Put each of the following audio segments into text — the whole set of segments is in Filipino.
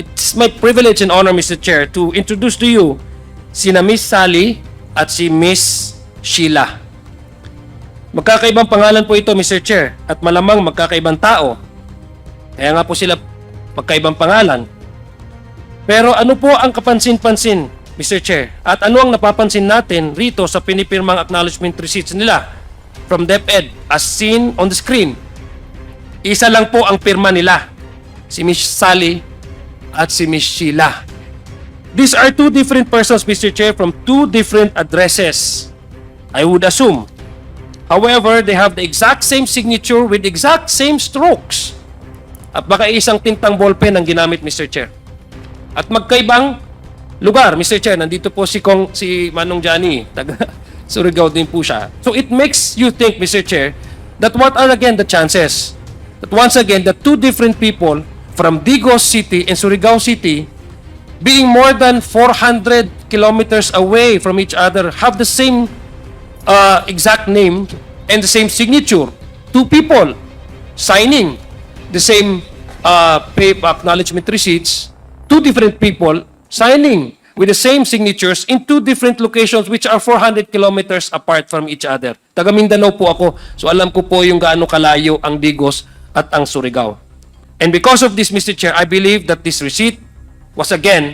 It's my privilege and honor, Mr. Chair, to introduce to you sina Miss Sally at si Miss Shiela. Magkakaibang pangalan po ito, Mr. Chair, at malamang magkakaibang tao. Kaya nga po sila magkaibang pangalan. Pero ano po ang kapansin-pansin, Mr. Chair? At ano ang napapansin natin rito sa pinipirmang acknowledgement receipts nila from DepEd as seen on the screen? Isa lang po ang pirma nila, si Miss Sally at si Miss Shiela. These are two different persons, Mr. Chair, from two different addresses, I would assume. However, they have the exact same signature with exact same strokes. At baka isang tintang ballpen ang ginamit, Mr. Chair. At magkaibang lugar, Mr. Chair. Nandito po si Manong Johnny. Taga Surigao din po siya. So it makes you think, Mr. Chair, that what are again the chances that once again the two different people from Digos City and Surigao City, being more than 400 kilometers away from each other, have the same exact name and the same signature. Two people signing the same pay acknowledgement receipts. Two different people signing with the same signatures in two different locations which are 400 kilometers apart from each other. Taga Mindanao po ako, so alam ko po yung gaano kalayo ang Digos at ang Surigao. And because of this, Mr. Chair, I believe that this receipt was again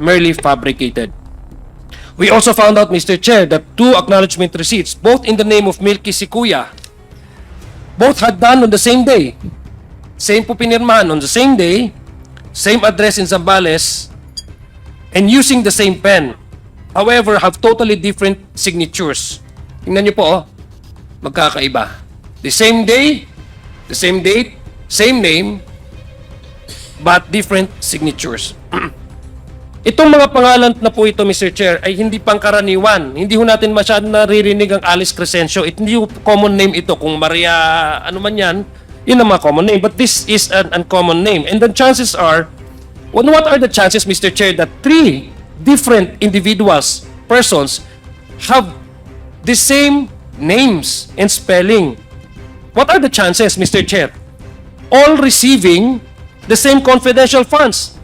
merely fabricated. We also found out, Mr. Chair, that two acknowledgement receipts, both in the name of Milky Sikuya, both had done on the same day. Same po pinirmahan on the same day, same address in Zambales, and using the same pen. However, have totally different signatures. Tingnan niyo po, oh, magkakaiba. The same day, the same date, same name, but different signatures. Itong mga pangalan na po ito, Mr. Chair, ay hindi pangkaraniwan. Hindi ho natin masyadong naririnig ang Alice Crescencio. Hindi ho common name ito. Kung Maria, ano man yan, yun ang mga common name. But this is an uncommon name. And the chances are, what are the chances, Mr. Chair, that three different individuals, persons, have the same names and spelling? What are the chances, Mr. Chair? All receiving the same confidential funds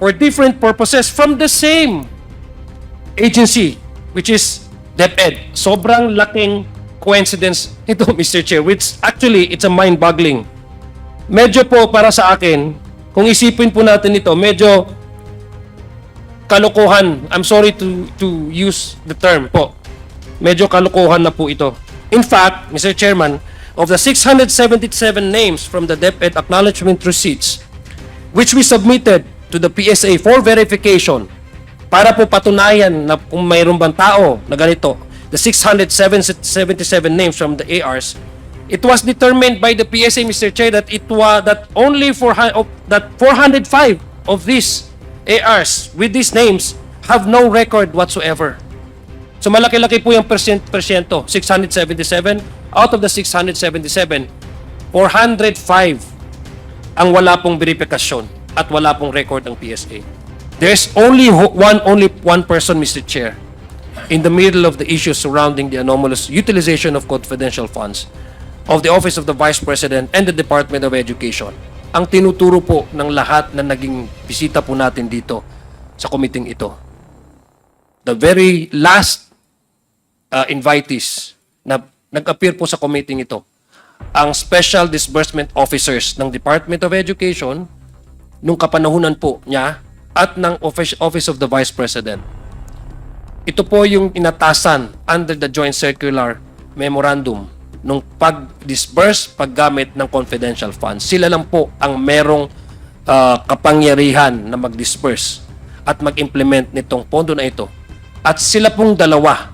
for different purposes from the same agency, which is DepEd. Sobrang laking coincidence ito, Mr. Chair, which actually, it's a mind-boggling. Medyo po para sa akin, kung isipin po natin ito, medyo kalokohan. I'm sorry to use the term po. Medyo kalokohan na po ito. In fact, Mr. Chairman, of the 677 names from the DepEd acknowledgement receipts, which we submitted to the PSA for verification para po patunayan na kung mayroon bang tao na ganito, the 677 names from the ARs, it was determined by the PSA, Mr. Chair, that it was that only 405 of these ARs with these names have no record whatsoever. So malaki-laki po yung persyento, 677 out of the 677, 405 ang wala pong verifikasyon at wala pong record ng PSA. There's only one person, Mr. Chair, in the middle of the issues surrounding the anomalous utilization of confidential funds of the Office of the Vice President and the Department of Education. Ang tinuturo po ng lahat na naging bisita po natin dito sa committee ito. The very last invitees na nag-appear po sa committee ito, ang Special Disbursement Officers ng Department of Education nung kapanahunan po niya at ng Office of the Vice President. Ito po yung inatasan under the Joint Circular Memorandum nung pag-disburse, paggamit ng confidential funds. Sila lang po ang merong kapangyarihan na mag-disburse at mag-implement nitong pondo na ito. At sila pong dalawa,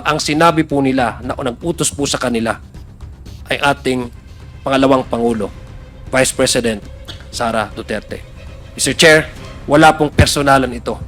ang sinabi po nila na nag-utos po sa kanila ay ating pangalawang Pangulo, Vice President Sara Duterte. Mr. Chair, wala pong personalan ito.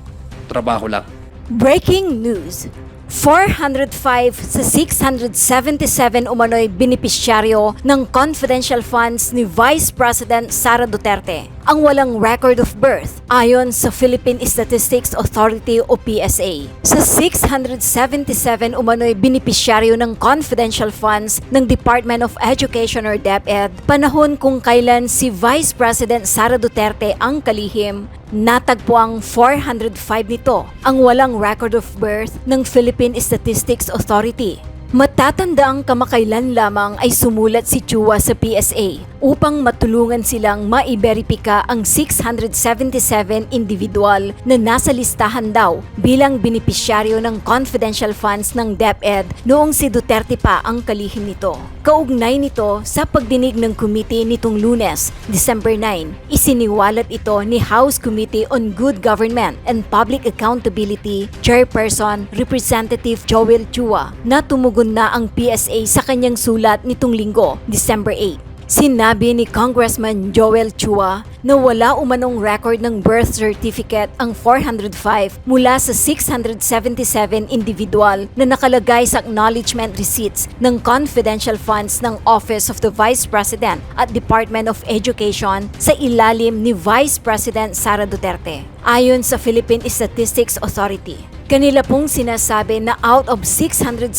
Trabaho lang. Breaking news. 405 sa 677 umano'y benepisyaryo ng confidential funds ni Vice President Sara Duterte. ang walang record of birth ayon sa Philippine Statistics Authority o PSA. Sa 677 umano'y benepisyaryo ng confidential funds ng Department of Education or DepEd, panahon kung kailan si Vice President Sara Duterte ang kalihim, natagpo ang 405 nito ang walang record of birth ng Philippine Statistics Authority. Matatanda ang kamakailan lamang ay sumulat si Chua sa PSA upang matulungan silang maiberipika ang 677 individual na nasa listahan daw bilang benepisyaryo ng confidential funds ng DepEd noong si Duterte pa ang kalihim nito. Kaugnay nito sa pagdinig ng committee nitong Lunes, December 9, isiniwalat ito ni House Committee on Good Government and Public Accountability Chairperson Representative Joel Chua na tumugon na ang PSA sa kanyang sulat nitong Linggo, December 8. Sinabi ni Congressman Joel Chua na wala umanong record ng birth certificate ang 405 mula sa 677 individual na nakalagay sa acknowledgement receipts ng confidential funds ng Office of the Vice President at Department of Education sa ilalim ni Vice President Sara Duterte. Ayon sa Philippine Statistics Authority, kanila pong sinasabi na out of 677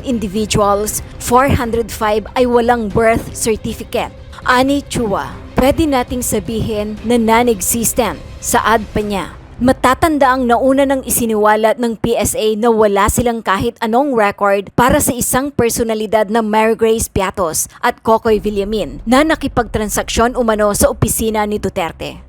individuals, 405 ay walang birth certificate. Ani Chua, pwede nating sabihin na non-existent, saad pa niya. Matatanda ang nauna ng isiniwalat ng PSA na wala silang kahit anong record para sa isang personalidad na Mary Grace Piattos at Kokoy Villamin na nakipagtransaksyon umano sa opisina ni Duterte.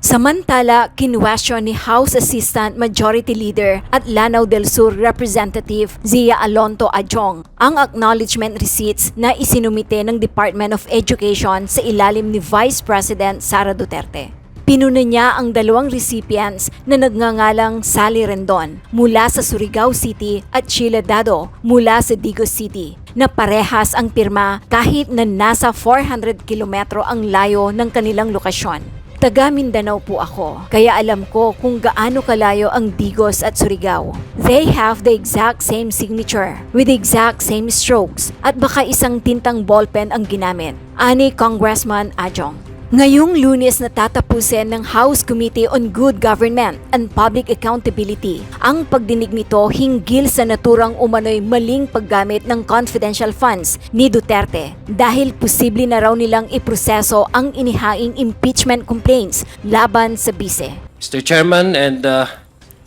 Samantala, kinwestiyon ni House Assistant Majority Leader at Lanao del Sur Representative Zia Alonto Adjong ang acknowledgement receipts na isinumite ng Department of Education sa ilalim ni Vice President Sara Duterte. Pinuna niya ang dalawang recipients na nagngangalang Sally Rendon mula sa Surigao City at Shiela Dado mula sa Digos City na parehas ang pirma kahit na nasa 400 kilometro ang layo ng kanilang lokasyon. Taga Mindanao po ako, kaya alam ko kung gaano kalayo ang Digos at Surigao. They have the exact same signature, with the exact same strokes, at baka isang tintang ballpen ang ginamit. Ani Congressman Adjong. Ngayong Lunes natatapusin ng House Committee on Good Government and Public Accountability ang pagdinig nito hinggil sa naturang umano'y maling paggamit ng confidential funds ni Duterte dahil posible na raw nilang iproseso ang inihaing impeachment complaints laban sa bise. Mr. Chairman and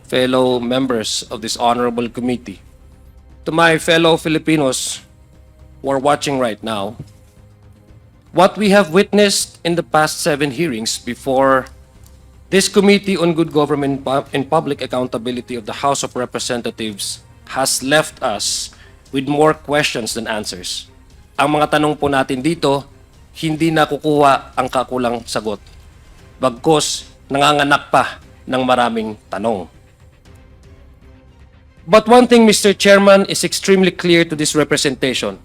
fellow members of this honorable committee, to my fellow Filipinos who are watching right now, what we have witnessed in the past 7 hearings before this Committee on Good Government and Public Accountability of the House of Representatives has left us with more questions than answers. Ang mga tanong po natin dito, hindi nakukuha ang kakulang sagot. Bagkus, nanganganak pa ng maraming tanong. But one thing, Mr. Chairman, is extremely clear to this representation.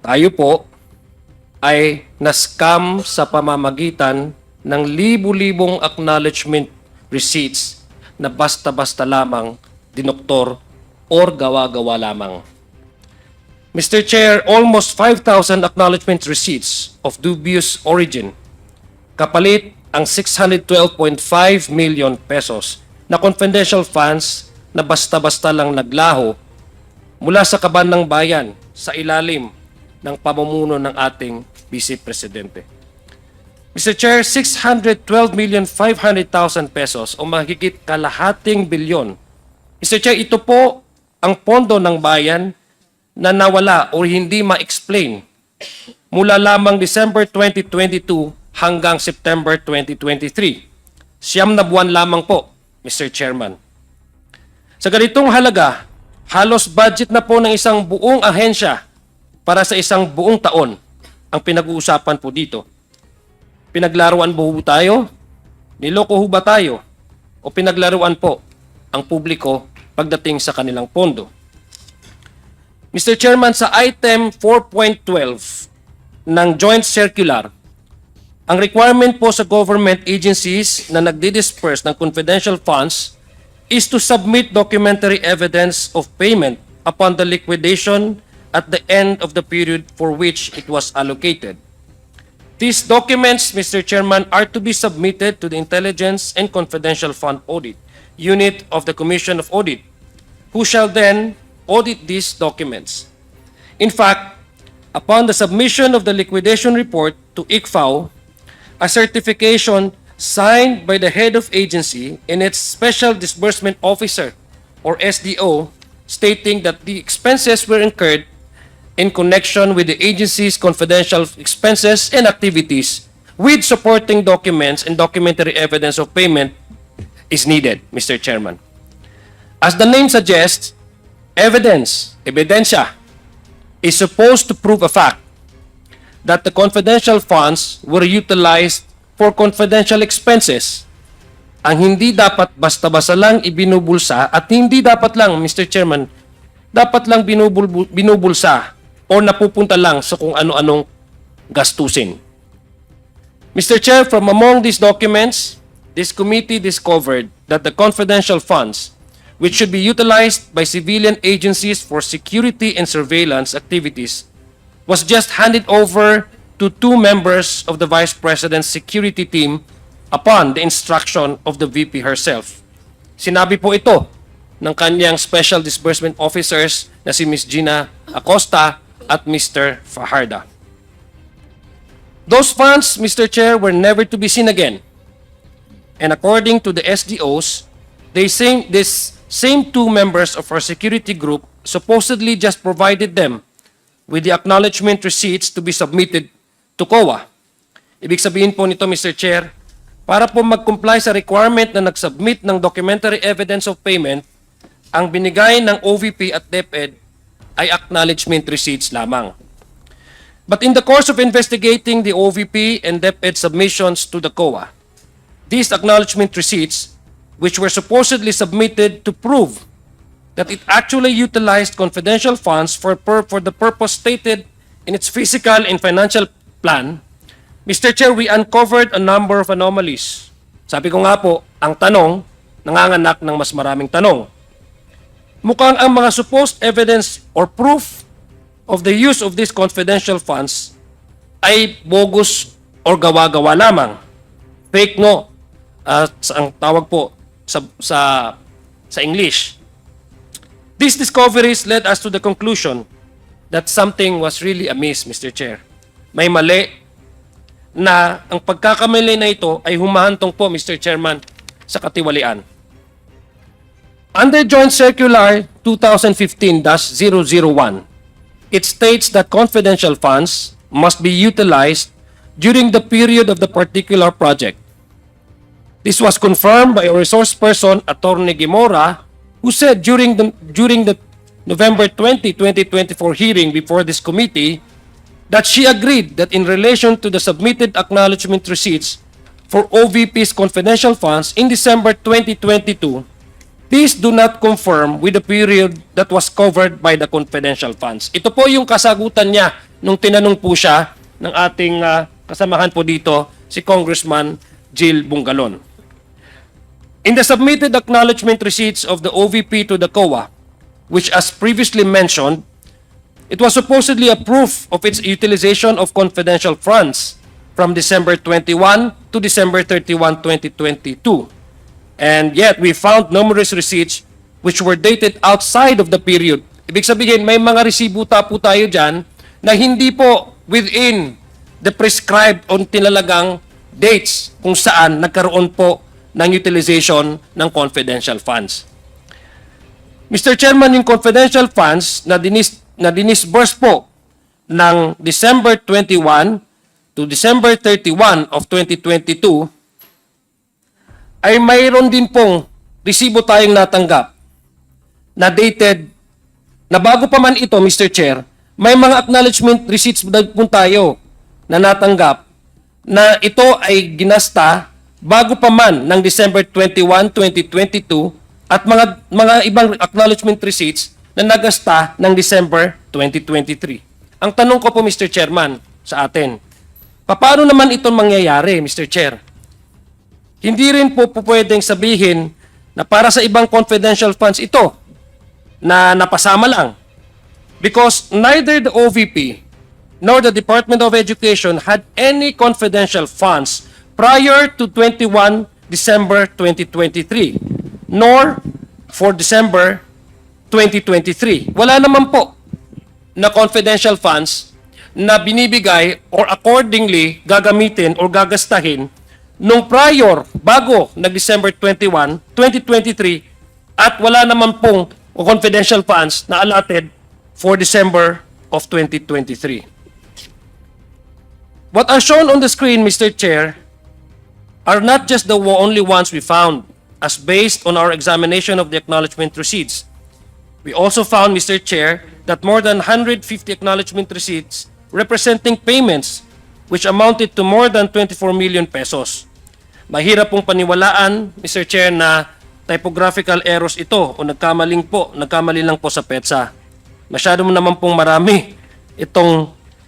Tayo po ay na-scam sa pamamagitan ng libu-libong acknowledgement receipts na basta-basta lamang dinoktor or gawa-gawa lamang. Mr. Chair, almost 5,000 acknowledgement receipts of dubious origin, kapalit ang 612.5 million pesos na confidential funds na basta-basta lang naglaho mula sa kaban ng bayan sa ilalim ng pamumuno ng ating Vice Presidente. Mr. Chair, 612,500,000 pesos o mahigit kalahating bilyon. Mr. Chair, ito po ang pondo ng bayan na nawala o hindi ma-explain mula lamang December 2022 hanggang September 2023. 9 na buwan lamang po, Mr. Chairman. Sa ganitong halaga, halos budget na po ng isang buong ahensya para sa isang buong taon ang pinag-uusapan po dito. Pinaglaruan po tayo? Niloko ho ba tayo? O pinaglaruan po ang publiko pagdating sa kanilang pondo? Mr. Chairman, sa item 4.12 ng Joint Circular, ang requirement po sa government agencies na nagdi-disperse ng confidential funds is to submit documentary evidence of payment upon the liquidation at the end of the period for which it was allocated. These documents, Mr. Chairman, are to be submitted to the Intelligence and Confidential Fund Audit Unit of the Commission of Audit, who shall then audit these documents. In fact, upon the submission of the liquidation report to ICFAO, a certification signed by the head of agency and its Special Disbursement Officer, or SDO, stating that the expenses were incurred in connection with the agency's confidential expenses and activities with supporting documents and documentary evidence of payment is needed, Mr. Chairman. As the name suggests, ebidensya, is supposed to prove a fact that the confidential funds were utilized for confidential expenses. Ang hindi dapat basta-basta lang ibinubulsa at hindi dapat lang, Mr. Chairman, dapat lang binubulsa o napupunta lang sa kung ano-anong gastusin. Mr. Chair, from among these documents, this committee discovered that the confidential funds, which should be utilized by civilian agencies for security and surveillance activities, was just handed over to two members of the Vice President's security team upon the instruction of the VP herself. Sinabi po ito ng kanyang Special Disbursement Officers na si Ms. Gina Acosta at Mr. Fajarda. Those funds, Mr. Chair, were never to be seen again. And according to the SDOs, these same two members of our security group supposedly just provided them with the acknowledgement receipts to be submitted to COA. Ibig sabihin po nito, Mr. Chair, para po mag-comply sa requirement na nag-submit ng documentary evidence of payment, ang binigay ng OVP at DepEd ay acknowledgement receipts lamang. But in the course of investigating the OVP and DepEd submissions to the COA, these acknowledgement receipts, which were supposedly submitted to prove that it actually utilized confidential funds for the purpose stated in its fiscal and financial plan, Mr. Chair, we uncovered a number of anomalies. Sabi ko nga po, ang tanong, nanganganak ng mas maraming tanong. Mukhang ang mga supposed evidence or proof of the use of these confidential funds ay bogus or gawa-gawa lamang. Fake no, ang tawag po sa English. These discoveries led us to the conclusion that something was really amiss, Mr. Chair. May mali na ang pagkakamali na ito ay humahantong po, Mr. Chairman, sa katiwalian. Under Joint Circular 2015-001, it states that confidential funds must be utilized during the period of the particular project. This was confirmed by a resource person, Attorney Guimora, who said during the November 20, 2024 hearing before this committee that she agreed that in relation to the submitted acknowledgement receipts for OVP's confidential funds in December 2022, these do not conform with the period that was covered by the confidential funds. Ito po yung kasagutan niya nung tinanong po siya ng ating kasamahan po dito, si Congressman Jill Bungalon. In the submitted acknowledgement receipts of the OVP to the COA, which as previously mentioned, it was supposedly a proof of its utilization of confidential funds from December 21 to December 31, 2022. And yet, we found numerous receipts which were dated outside of the period. Ibig sabihin, may mga resibuta po tayo dyan na hindi po within the prescribed o tinalagang dates kung saan nagkaroon po ng utilization ng confidential funds. Mr. Chairman, yung confidential funds na dinisburse po ng December 21 to December 31 of 2022 ay mayroon din pong resibo tayong natanggap na dated na bago pa man ito, Mr. Chair, may mga acknowledgement receipts po tayo na natanggap na ito ay ginasta bago pa man ng December 21, 2022 at mga ibang acknowledgement receipts na nagasta ng December 2023. Ang tanong ko po, Mr. Chairman, sa atin, paano naman ito mangyayari, Mr. Chair? Hindi rin po pwedeng sabihin na para sa ibang confidential funds ito na napasama lang. Because neither the OVP nor the Department of Education had any confidential funds prior to 21 December 2023, nor for December 2023. Wala naman po na confidential funds na binibigay or accordingly gagamitin or gagastahin nung prior, bago nag-December 21, 2023, at wala naman pong confidential funds na allotted for December of 2023. What are shown on the screen, Mr. Chair, are not just the only ones we found, as based on our examination of the acknowledgement receipts. We also found, Mr. Chair, that more than 150 acknowledgement receipts representing payments which amounted to more than 24 million pesos. Mahirap pong paniwalaan, Mr. Chair, na typographical errors ito o nagkamali lang po sa PETSA. Masyado naman pong marami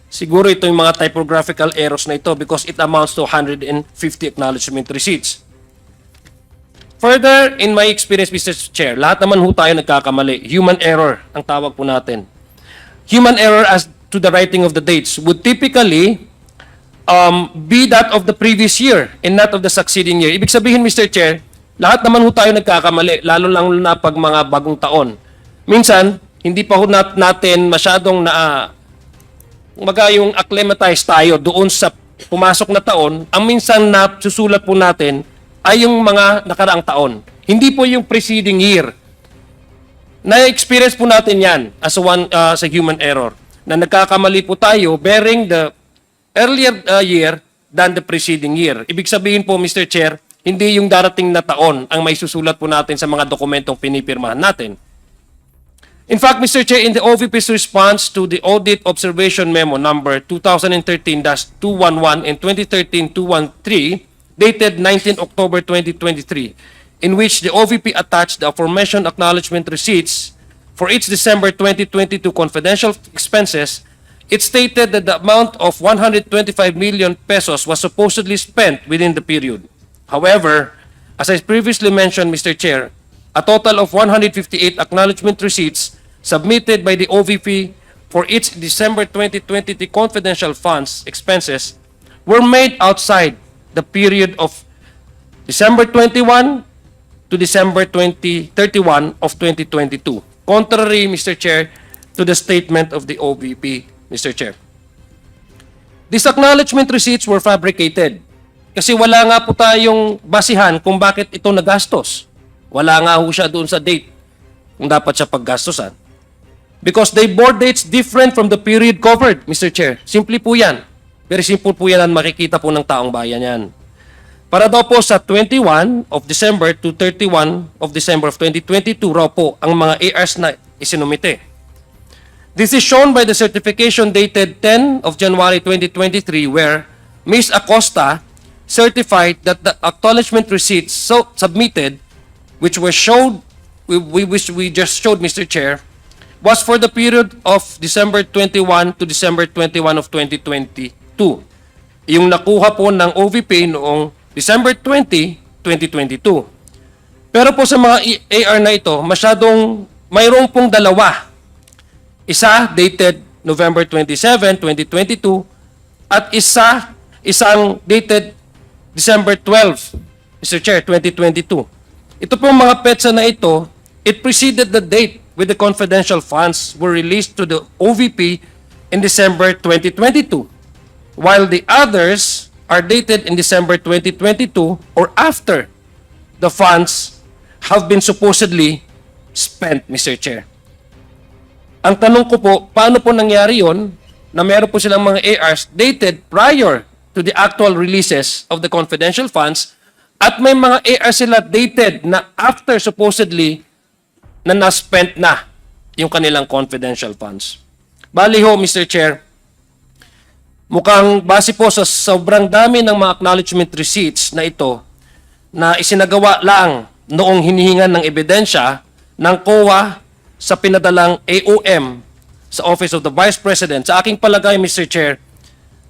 siguro itong mga typographical errors na ito because it amounts to 150 acknowledgement receipts. Further, in my experience, Mr. Chair, lahat naman ho tayo nagkakamali. Human error ang tawag po natin. Human error as to the writing of the dates would typically be that of the previous year and not of the succeeding year. Ibig sabihin, Mr. Chair, lahat naman ho tayo nagkakamali, lalo lang na pag mga bagong taon. Minsan, hindi pa ho natin masyadong yung acclimatize tayo doon sa pumasok na taon. Ang minsan na susulat po natin ay yung mga nakaraang taon. Hindi po yung preceding year. Na-experience po natin yan as a human error. Na nagkakamali po tayo bearing the earlier year than the preceding year. Ibig sabihin po, Mr. Chair, hindi yung darating na taon ang may susulat po natin sa mga dokumentong pinipirmahan natin. In fact, Mr. Chair, in the OVP's response to the Audit Observation Memo number 2013-211 and 2013-213, dated 19 October 2023, in which the OVP attached the aforementioned acknowledgement receipts for its December 2022 confidential expenses, it stated that the amount of 125 million pesos was supposedly spent within the period. However, as I previously mentioned, Mr. Chair, a total of 158 acknowledgement receipts submitted by the OVP for its December 2023 confidential funds expenses were made outside the period of December 21 to December 31 of 2022. Contrary, Mr. Chair, to the statement of the OVP, Mr. Chair. These acknowledgement receipts were fabricated kasi wala nga po tayong basihan kung bakit ito nagastos. Wala nga ho siya doon sa date kung dapat siya paggastosan. Because they bore dates different from the period covered, Mr. Chair. Simple po yan. Very simple po yan at makikita po ng taong bayan yan. Para daw po sa 21 of December to 31 of December of 2022 raw po ang mga ARs na isinumite. This is shown by the certification dated 10 of January 2023 where Ms. Acosta certified that the acknowledgement receipts submitted, which were showed, we just showed, Mr. Chair, was for the period of December 21 to December 21 of 2022. Yung nakuha po ng OVP noong December 20, 2022. Pero po sa mga AR na ito, mayroong pong dalawa. Isa dated November 27, 2022 at isang dated December 12, Mr. Chair, 2022. Ito pong mga petsa na ito, it preceded the date with the confidential funds were released to the OVP in December 2022, while the others are dated in December 2022 or after the funds have been supposedly spent, Mr. Chair. Ang tanong ko po, paano po nangyari yon na meron po silang mga ARs dated prior to the actual releases of the confidential funds at may mga ARs sila dated na after supposedly na na-spent na yung kanilang confidential funds. Bali ho, Mr. Chair, mukhang base po sa sobrang dami ng mga acknowledgement receipts na ito na isinagawa lang noong hinihingan ng ebidensya ng COA sa pinadalang AOM sa Office of the Vice President. Sa aking palagay, Mr. Chair,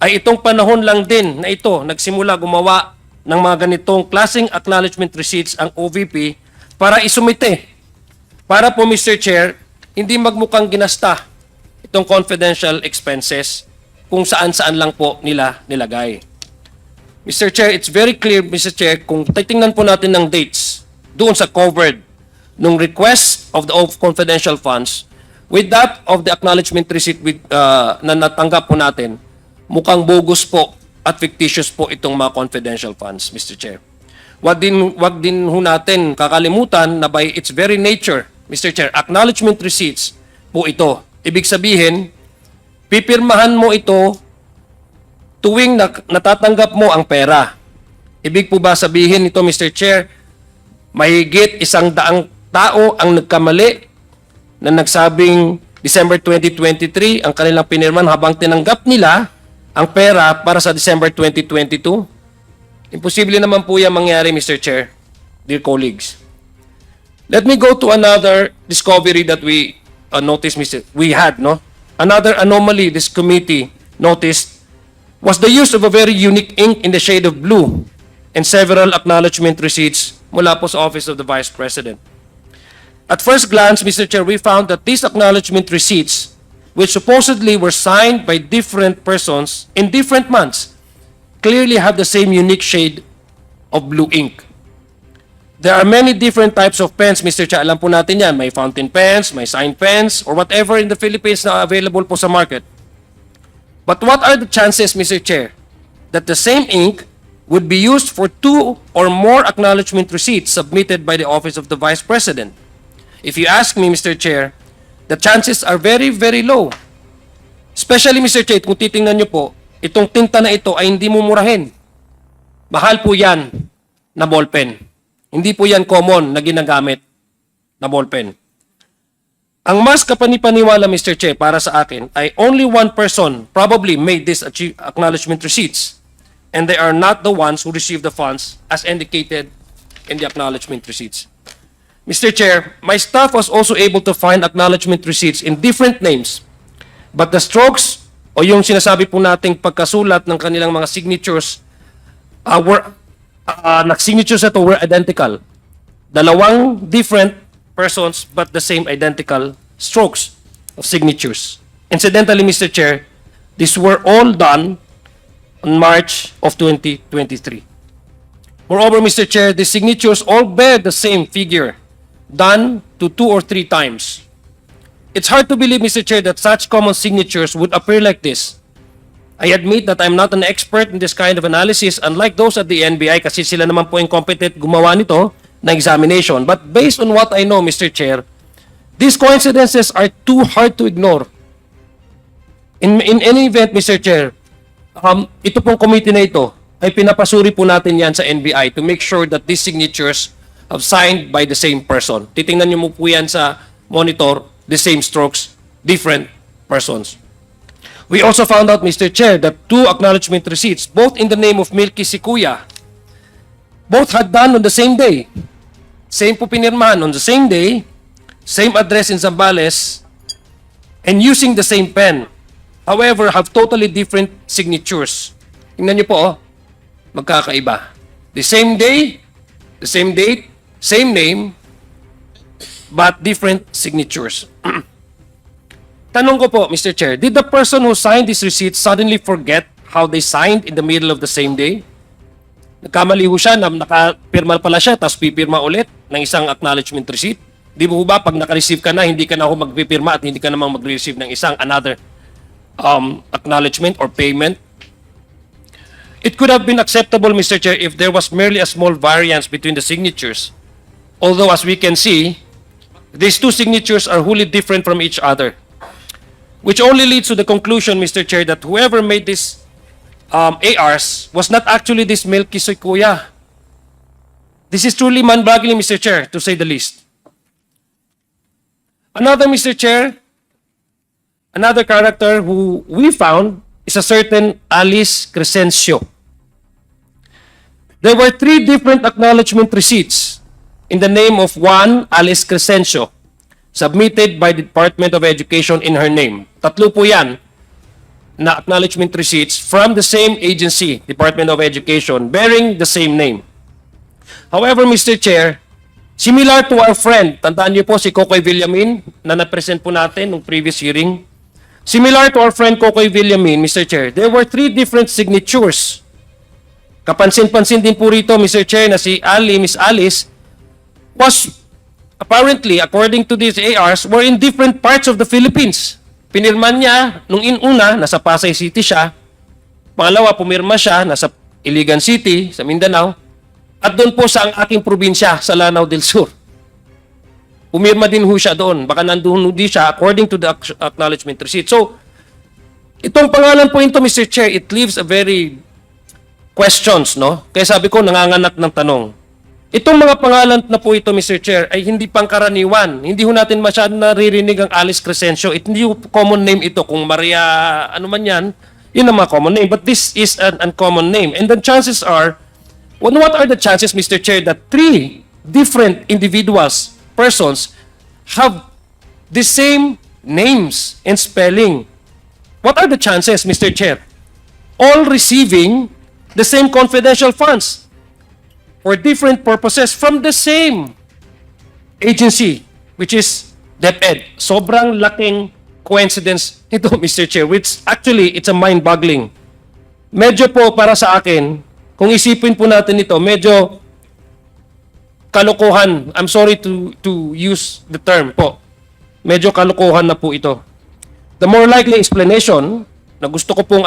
ay itong panahon lang din na ito nagsimula gumawa ng mga ganitong klaseng acknowledgement receipts ang OVP para isumite. Para po, Mr. Chair, hindi magmukhang ginasta itong confidential expenses kung saan-saan lang po nila nilagay. Mr. Chair, it's very clear, Mr. Chair, kung titingnan po natin ng dates doon sa covered nung request of the confidential funds with that of the acknowledgement receipt na natanggap po natin, mukhang bogus po at fictitious po itong mga confidential funds, Mr. Chair. Wag din ho natin kakalimutan na by its very nature, Mr. Chair, acknowledgement receipts po ito. Ibig sabihin, pipirmahan mo ito tuwing natatanggap mo ang pera. Ibig po ba sabihin ito, Mr. Chair, mahigit 100 tao ang nagkamali na nagsabing December 2023 ang kanilang pinirman habang tinanggap nila ang pera para sa December 2022? Imposible naman po yan mangyari, Mr. Chair, dear colleagues. Let me go to another discovery that we noticed, Another anomaly this committee noticed was the use of a very unique ink in the shade of blue and several acknowledgement receipts mula po sa Office of the Vice President. At first glance, Mr. Chair, we found that these acknowledgement receipts, which supposedly were signed by different persons in different months, clearly have the same unique shade of blue ink. There are many different types of pens, Mr. Chair. Alam po natin yan. May fountain pens, may sign pens, or whatever in the Philippines na available po sa market. But what are the chances, Mr. Chair, that the same ink would be used for 2 or more acknowledgement receipts submitted by the Office of the Vice President? If you ask me, Mr. Chair, the chances are very, very low. Especially, Mr. Chair, kung titingnan nyo po, itong tinta na ito ay hindi mumurahin. Mahal po yan na ballpen. Hindi po yan common na ginagamit na ballpen. Ang mas kapanipaniwala, Mr. Chair, para sa akin ay only one person probably made these acknowledgement receipts, and they are not the ones who received the funds as indicated in the acknowledgement receipts. Mr. Chair, my staff was also able to find acknowledgement receipts in different names, but the strokes o yung sinasabi po nating pagkasulat ng kanilang mga signatures signatures ito were identical. Dalawang different persons but the same identical strokes of signatures. Incidentally, Mr. Chair, these were all done on March of 2023. Moreover, Mr. Chair, the signatures all bear the same figure, done to 2 or 3 times. It's hard to believe, Mr. Chair, that such common signatures would appear like this. I admit that I'm not an expert in this kind of analysis, unlike those at the NBI, kasi sila naman po yung competent gumawa nito na examination. But based on what I know, Mr. Chair, these coincidences are too hard to ignore. In any event, Mr. Chair, ito pong committee na ito ay pinapasuri po natin yan sa NBI to make sure that these signatures are signed by the same person. Titingnan niyo mo po yan sa monitor, the same strokes, different persons. We also found out, Mr. Chair, that 2 acknowledgement receipts, both in the name of Milky Sikuya, both had done on the same day. Same po pinirmahan on the same day, same address in Zambales, and using the same pen. However, have totally different signatures. Tingnan niyo po, magkakaiba. The same day, the same date, same name, but different signatures. Tanong ko po, Mr. Chair, did the person who signed this receipt suddenly forget how they signed in the middle of the same day? Nagkamali ho siya na nakapirma pala siya tapos pipirma ulit ng isang acknowledgement receipt? Di mo ba pag naka-receive ka na, hindi ka na ho magpipirma at hindi ka namang mag-receive ng isang another acknowledgement or payment? It could have been acceptable, Mr. Chair, if there was merely a small variance between the signatures. Although, as we can see, these 2 signatures are wholly different from each other. Which only leads to the conclusion, Mr. Chair, that whoever made these ARs was not actually this Milky Sikuya. This is truly mind-boggling, Mr. Chair, to say the least. Another, Mr. Chair, another character who we found is a certain Alice Crescencio. There were 3 different acknowledgement receipts in the name of one Alice Crescencio, submitted by the Department of Education in her name. 3 po yan na acknowledgement receipts from the same agency, Department of Education, bearing the same name. However, Mr. Chair, similar to our friend, tandaan niyo po si Kokoy Villamin na na-present po natin nung previous hearing, Similar to our friend Kokoy Villamin, Mr. Chair, there were 3 different signatures. Kapansin-pansin din po rito, Mr. Chair, na si Miss Alice, was apparently, according to these ARs, were in different parts of the Philippines. Pinirman niya, nung inuna, nasa Pasay City siya. Pangalawa, pumirma siya, nasa Iligan City, sa Mindanao. At doon po sa ang aking probinsya, sa Lanao del Sur. Pumirma din ho siya doon. Baka nandun din siya according to the acknowledgement receipt. So, itong pangalan po ito, Mr. Chair, it leaves a very questions, no? Kaya sabi ko, nanganganak ng tanong. Itong mga pangalan na po ito, Mr. Chair, ay hindi pangkaraniwan. Hindi ho natin masyadong naririnig ang Alice Crescencio. Hindi ho common name ito. Kung Maria, ano man yan, yun ang mga common name. But this is an uncommon name. And the chances are, what are the chances, Mr. Chair, that 3 different individuals, persons, have the same names and spelling? What are the chances, Mr. Chair? All receiving the same confidential funds for different purposes from the same agency, which is DepEd. Sobrang laking coincidence ito, Mr. Chair, which actually, it's a mind-boggling. Medyo po para sa akin, kung isipin po natin ito, medyo kalokohan. I'm sorry to use the term po. Medyo kalokohan na po ito. The more likely explanation na gusto ko pong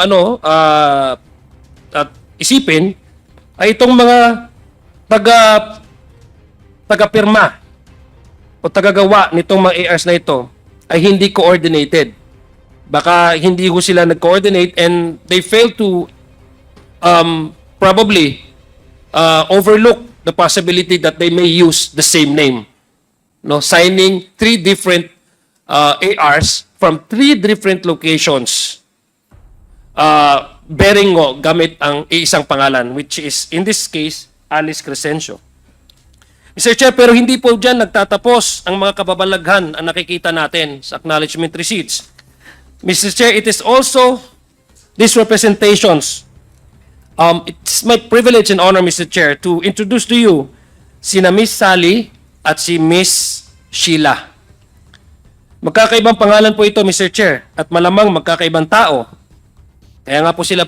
at isipin ay itong mga taga-pirma o tagagawa nitong mga ARs na ito ay hindi coordinated. Baka hindi ho sila nag-coordinate and they fail to probably overlook the possibility that they may use the same name. No, signing 3 different ARs from 3 different locations bearing gamit ang isang pangalan, which is in this case Alice Crescencio. Mr. Chair, pero hindi po dyan nagtatapos ang mga kababalaghan ang nakikita natin sa acknowledgement receipts. Mr. Chair, it is also these representations. It's my privilege and honor, Mr. Chair, to introduce to you sina Miss Sally at si Miss Shiela. Magkakaibang pangalan po ito, Mr. Chair, at malamang magkakaibang tao. Kaya nga po sila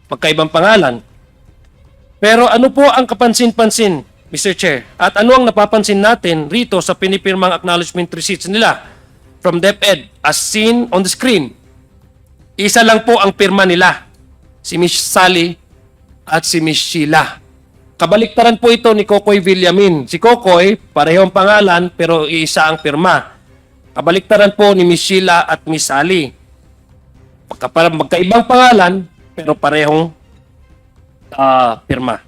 magkaibang pangalan. Pero ano po ang kapansin-pansin, Mr. Chair? At ano ang napapansin natin rito sa pinipirmang acknowledgement receipts nila from DepEd as seen on the screen? Isa lang po ang pirma nila, si Miss Sally at si Miss Shiela. Kabaliktaran po ito ni Kokoy Villamin. Si Kokoy, parehong pangalan pero isa ang pirma. Kabaliktaran po ni Miss Shiela at Miss Sally. Magkaibang pangalan pero parehong pirma.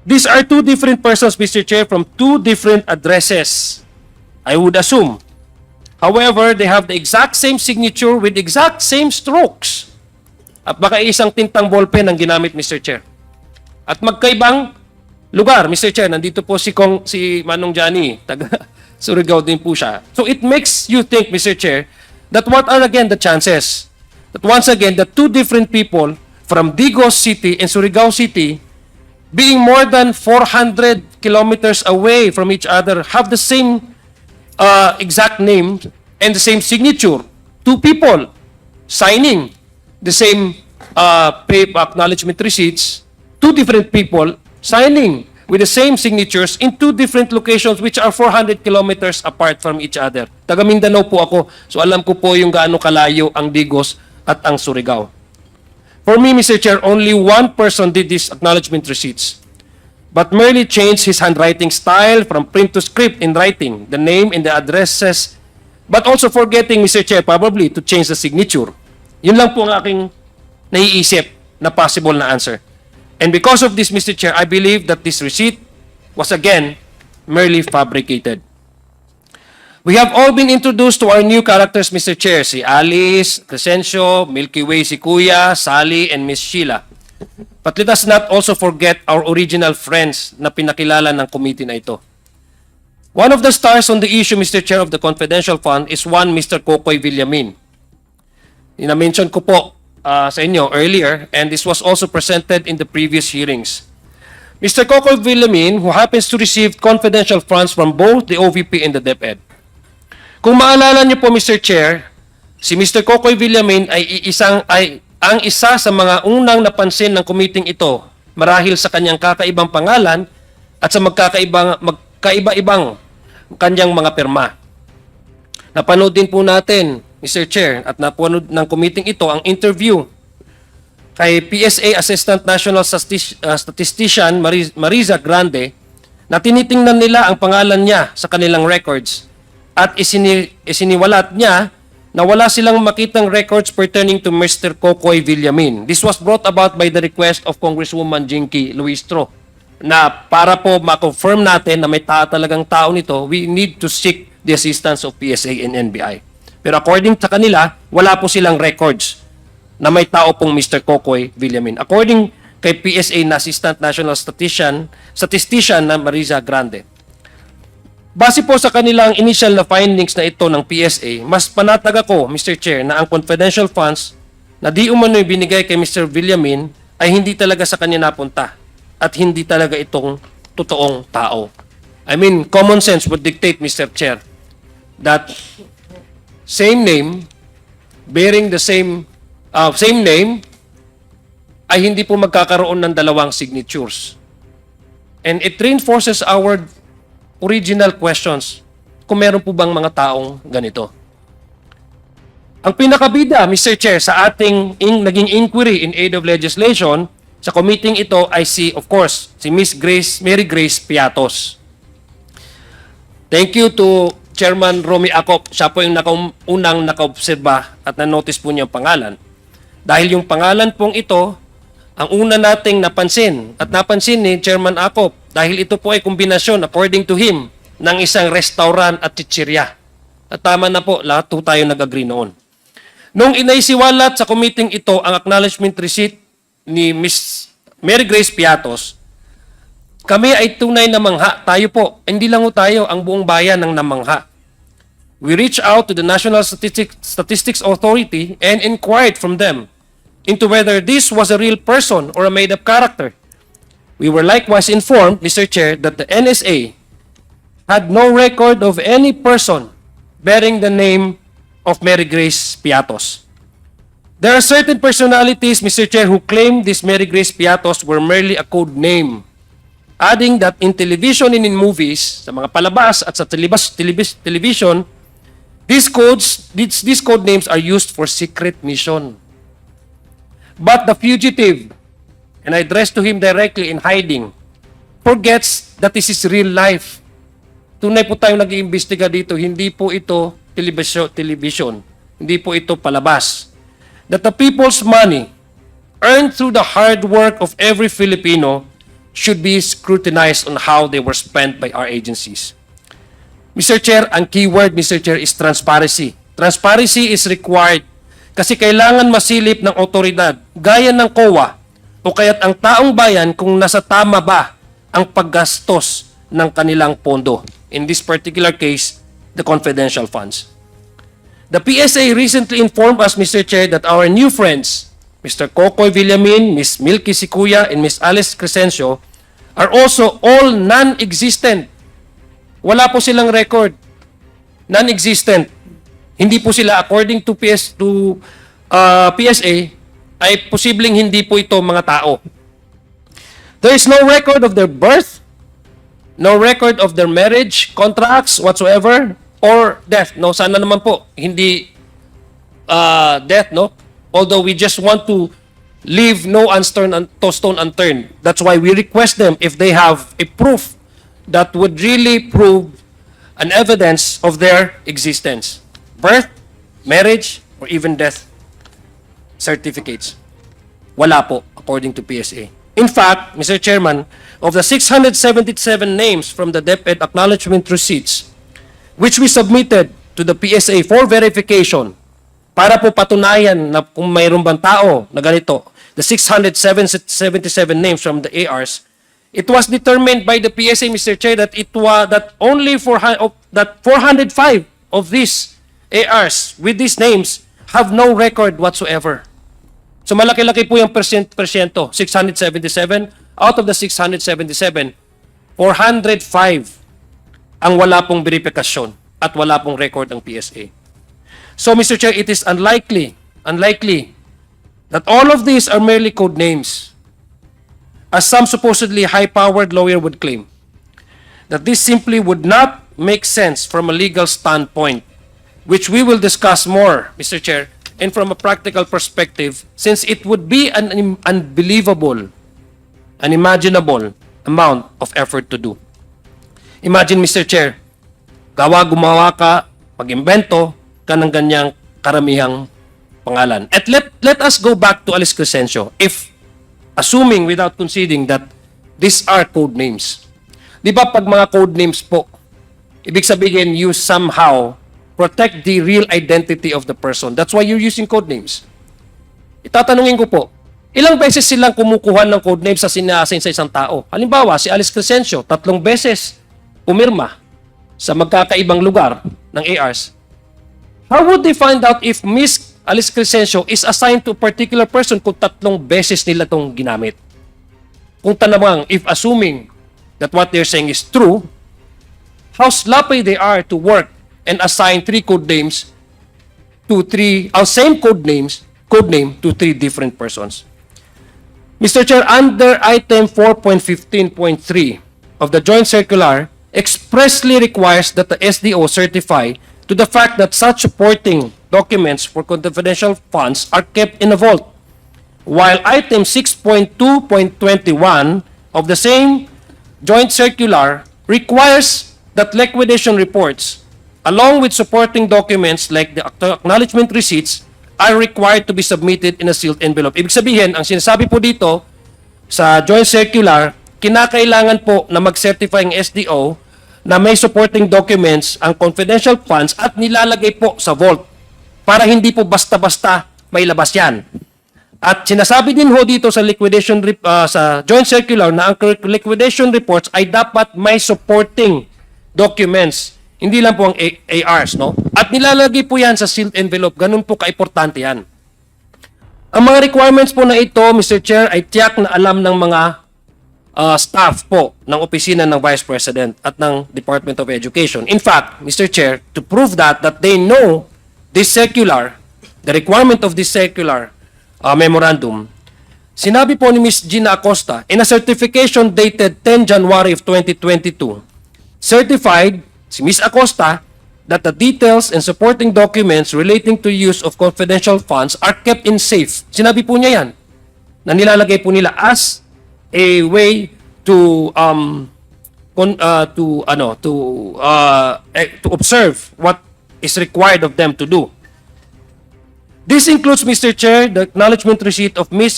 These are 2 different persons, Mr. Chair, from 2 different addresses, I would assume. However, they have the exact same signature with exact same strokes. At baka isang tintang ballpen ang ginamit, Mr. Chair. At magkaibang lugar, Mr. Chair. Nandito po si Manong Johnny, taga Surigao din po siya. So it makes you think, Mr. Chair, that what are again the chances that once again the 2 different people from Digos City and Surigao City, being more than 400 kilometers away from each other, have the same exact name and the same signature. 2 people signing the same acknowledgement receipts, 2 different people signing with the same signatures in 2 different locations which are 400 kilometers apart from each other. Taga Mindanao po ako, so alam ko po yung gaano kalayo ang Digos at ang Surigao. For me, Mr. Chair, only 1 person did these acknowledgement receipts, but merely changed his handwriting style from print to script in writing, the name and the addresses, but also forgetting, Mr. Chair, probably to change the signature. Yun lang po ang aking naiisip na possible na answer. And because of this, Mr. Chair, I believe that this receipt was again merely fabricated. We have all been introduced to our new characters, Mr. Chair. Si Alice, Crescencio, Milky Way si Kuya, Sally, and Miss Shiela. But let us not also forget our original friends na pinakilala ng committee na ito. One of the stars on the issue, Mr. Chair, of the confidential fund is one Mr. Kokoy Villamin. Ina-mention ko po sa inyo earlier, and this was also presented in the previous hearings. Mr. Kokoy Villamin, who happens to receive confidential funds from both the OVP and the DepEd. Kung maalala niyo po, Mr. Chair, Si Mr. Kokoy Villamin ay ang isa sa mga unang napansin ng committee ito marahil sa kanyang kakaibang pangalan at sa magkaiba-ibang kanyang mga pirma. Napanood din po natin, Mr. Chair, at napanood ng committee ito ang interview kay PSA Assistant National Statistician Risa Grande na tinitingnan nila ang pangalan niya sa kanilang records at isiniwalat niya na wala silang makitang records pertaining to Mr. Kokoy Villamin. This was brought about by the request of Congresswoman Jinky Luistro na para po ma-confirm natin na may talagang tao nito, we need to seek the assistance of PSA and NBI. Pero according sa kanila, wala po silang records na may tao pong Mr. Kokoy Villamin. According kay PSA na Assistant National Statistician na Risa Grande. Base po sa kanilang initial na findings na ito ng PSA, mas panatag ako, Mr. Chair, na ang confidential funds na di umano'y binigay kay Mr. Villamin ay hindi talaga sa kanya napunta at hindi talaga itong totoong tao. I mean, common sense would dictate, Mr. Chair, that same name, bearing the same name, ay hindi po magkakaroon ng dalawang signatures. And it reinforces our original questions kung meron po bang mga taong ganito. Ang pinakabida, Mr. Chair, sa ating naging inquiry in aid of legislation sa committee ito ay of course, si Miss Mary Grace Piattos. Thank you to Chairman Romy Acop. Siya po yung unang nakaobserba at na-notice po niya ang pangalan. Dahil yung pangalan pong ito, ang una nating napansin at napansin ni Chairman Acop dahil ito po ay kombinasyon, according to him, ng isang restaurant at chichirya. At tama na po, lahat po tayo nag-agree noon. Nung inaisiwalat sa committee ito ang acknowledgement receipt ni Miss Mary Grace Piattos, kami ay tunay na mangha. Tayo po, hindi lang tayo, ang buong bayan ng namangha. We reached out to the National Statistics Authority and inquired from them into whether this was a real person or a made-up character. We were likewise informed, Mr. Chair, that the NSA had no record of any person bearing the name of Mary Grace Piattos. There are certain personalities, Mr. Chair, who claim this Mary Grace Piattos were merely a code name, adding that in television and in movies, sa mga palabas at sa television, these code names are used for secret mission. But the fugitive, and I address to him directly in hiding, forgets that this is real life. Tunay po tayong nag-iimbestiga dito, hindi po ito television, hindi po ito palabas. That the people's money, earned through the hard work of every Filipino, should be scrutinized on how they were spent by our agencies. Mr. Chair, ang keyword, Mr. Chair, is transparency. Transparency is required kasi kailangan masilip ng otoridad, gaya ng COA, o kaya't ang taong bayan kung nasa tama ba ang paggastos ng kanilang pondo. In this particular case, the confidential funds. The PSA recently informed us, Mr. Chair, that our new friends, Mr. Kokoy Villamin, Ms. Milky Sikuya, and Ms. Alice Crescencio, are also all non-existent. Wala po silang record. Non-existent. Hindi po sila, according to PSA, ay posibleng hindi po ito mga tao. There is no record of their birth, no record of their marriage, contracts, whatsoever, or death. No, sana naman po, hindi death, no? Although we just want to leave no stone unturned. That's why we request them if they have a proof that would really prove an evidence of their existence. Birth, marriage, or even death certificates. Wala po, according to PSA. In fact, Mr. Chairman, of the 677 names from the DepEd acknowledgement receipts, which we submitted to the PSA for verification, para po patunayan na kung mayroon bang tao na ganito, the 677 names from the ARs, it was determined by the PSA, Mr. Chair, that only 405 of these ARs with these names have no record whatsoever. So malaki-laki po yung persyento, 677. Out of the 677, 405 ang wala pong verifikasyon at wala pong record ng PSA. So, Mr. Chair, it is unlikely that all of these are merely code names, as some supposedly high-powered lawyer would claim. That this simply would not make sense from a legal standpoint, which we will discuss more, Mr. Chair, and from a practical perspective, since it would be an unbelievable, unimaginable amount of effort to do. Imagine, Mr. Chair, gumawa ka, mag-imbento ka ng ganyang karamihang pangalan. At let us go back to Alice Crescencio, if assuming without conceding that these are code names. Di ba pag mga code names po, ibig sabihin you somehow protect the real identity of the person. That's why you're using code names. Itatanungin ko po, ilang beses silang kumukuha ng code names sa sinasin sa isang tao? Halimbawa, si Alice Crescencio, 3 beses pumirma sa magkakaibang lugar ng ARs. How would they find out if Miss Alice Crescencio is assigned to a particular person kung 3 beses nila itong ginamit? Kung tanamang, if assuming that what they're saying is true, how sloppy they are to work and assign 3 code names to 3, same code name to 3 different persons. Mr. Chair, under item 4.15.3 of the Joint Circular, expressly requires that the SDO certify to the fact that such supporting documents for confidential funds are kept in a vault, while item 6.2.21 of the same Joint Circular requires that liquidation reports, along with supporting documents like the acknowledgement receipts, are required to be submitted in a sealed envelope. Ibig sabihin, ang sinasabi po dito sa Joint Circular, kinakailangan po na mag-certify ang SDO na may supporting documents ang confidential funds at nilalagay po sa vault para hindi po basta-basta may labas yan. At sinasabi din ho dito sa sa Joint Circular na ang liquidation reports ay dapat may supporting documents, hindi lang po ang ARs, no? At nilalagay po yan sa sealed envelope. Ganun po kaimportante yan. Ang mga requirements po na ito, Mr. Chair, ay tiyak na alam ng mga staff po ng opisina ng Vice President at ng Department of Education. In fact, Mr. Chair, to prove that they know this circular, the requirement of this circular memorandum, sinabi po ni Ms. Gina Acosta in a certification dated 10 January of 2022, certified si Ms. Acosta that the details and supporting documents relating to use of confidential funds are kept in safe. Sinabi po niya yan, na nilalagay po nila as a way to observe what is required of them to do. This includes, Mr. Chair, the acknowledgement receipt of Miss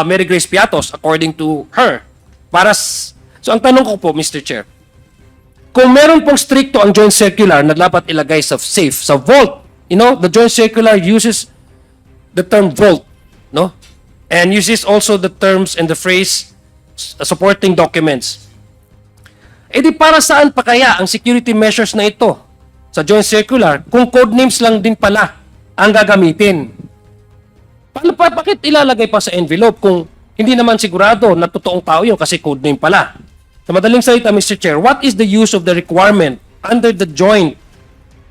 Mary Grace Piattos, according to her. So ang tanong ko po, Mr. Chair, kung meron pong stricto ang Joint Circular na dapat ilagay sa safe, sa vault, the Joint Circular uses the term vault, no? And uses also the terms and the phrase supporting documents. E di para saan pa kaya ang security measures na ito sa Joint Circular kung code names lang din pala ang gagamitin? Bakit ilalagay pa sa envelope kung hindi naman sigurado na totoong tao yun kasi code name pala? Sa madaling salita, Mr. Chair, what is the use of the requirement under the Joint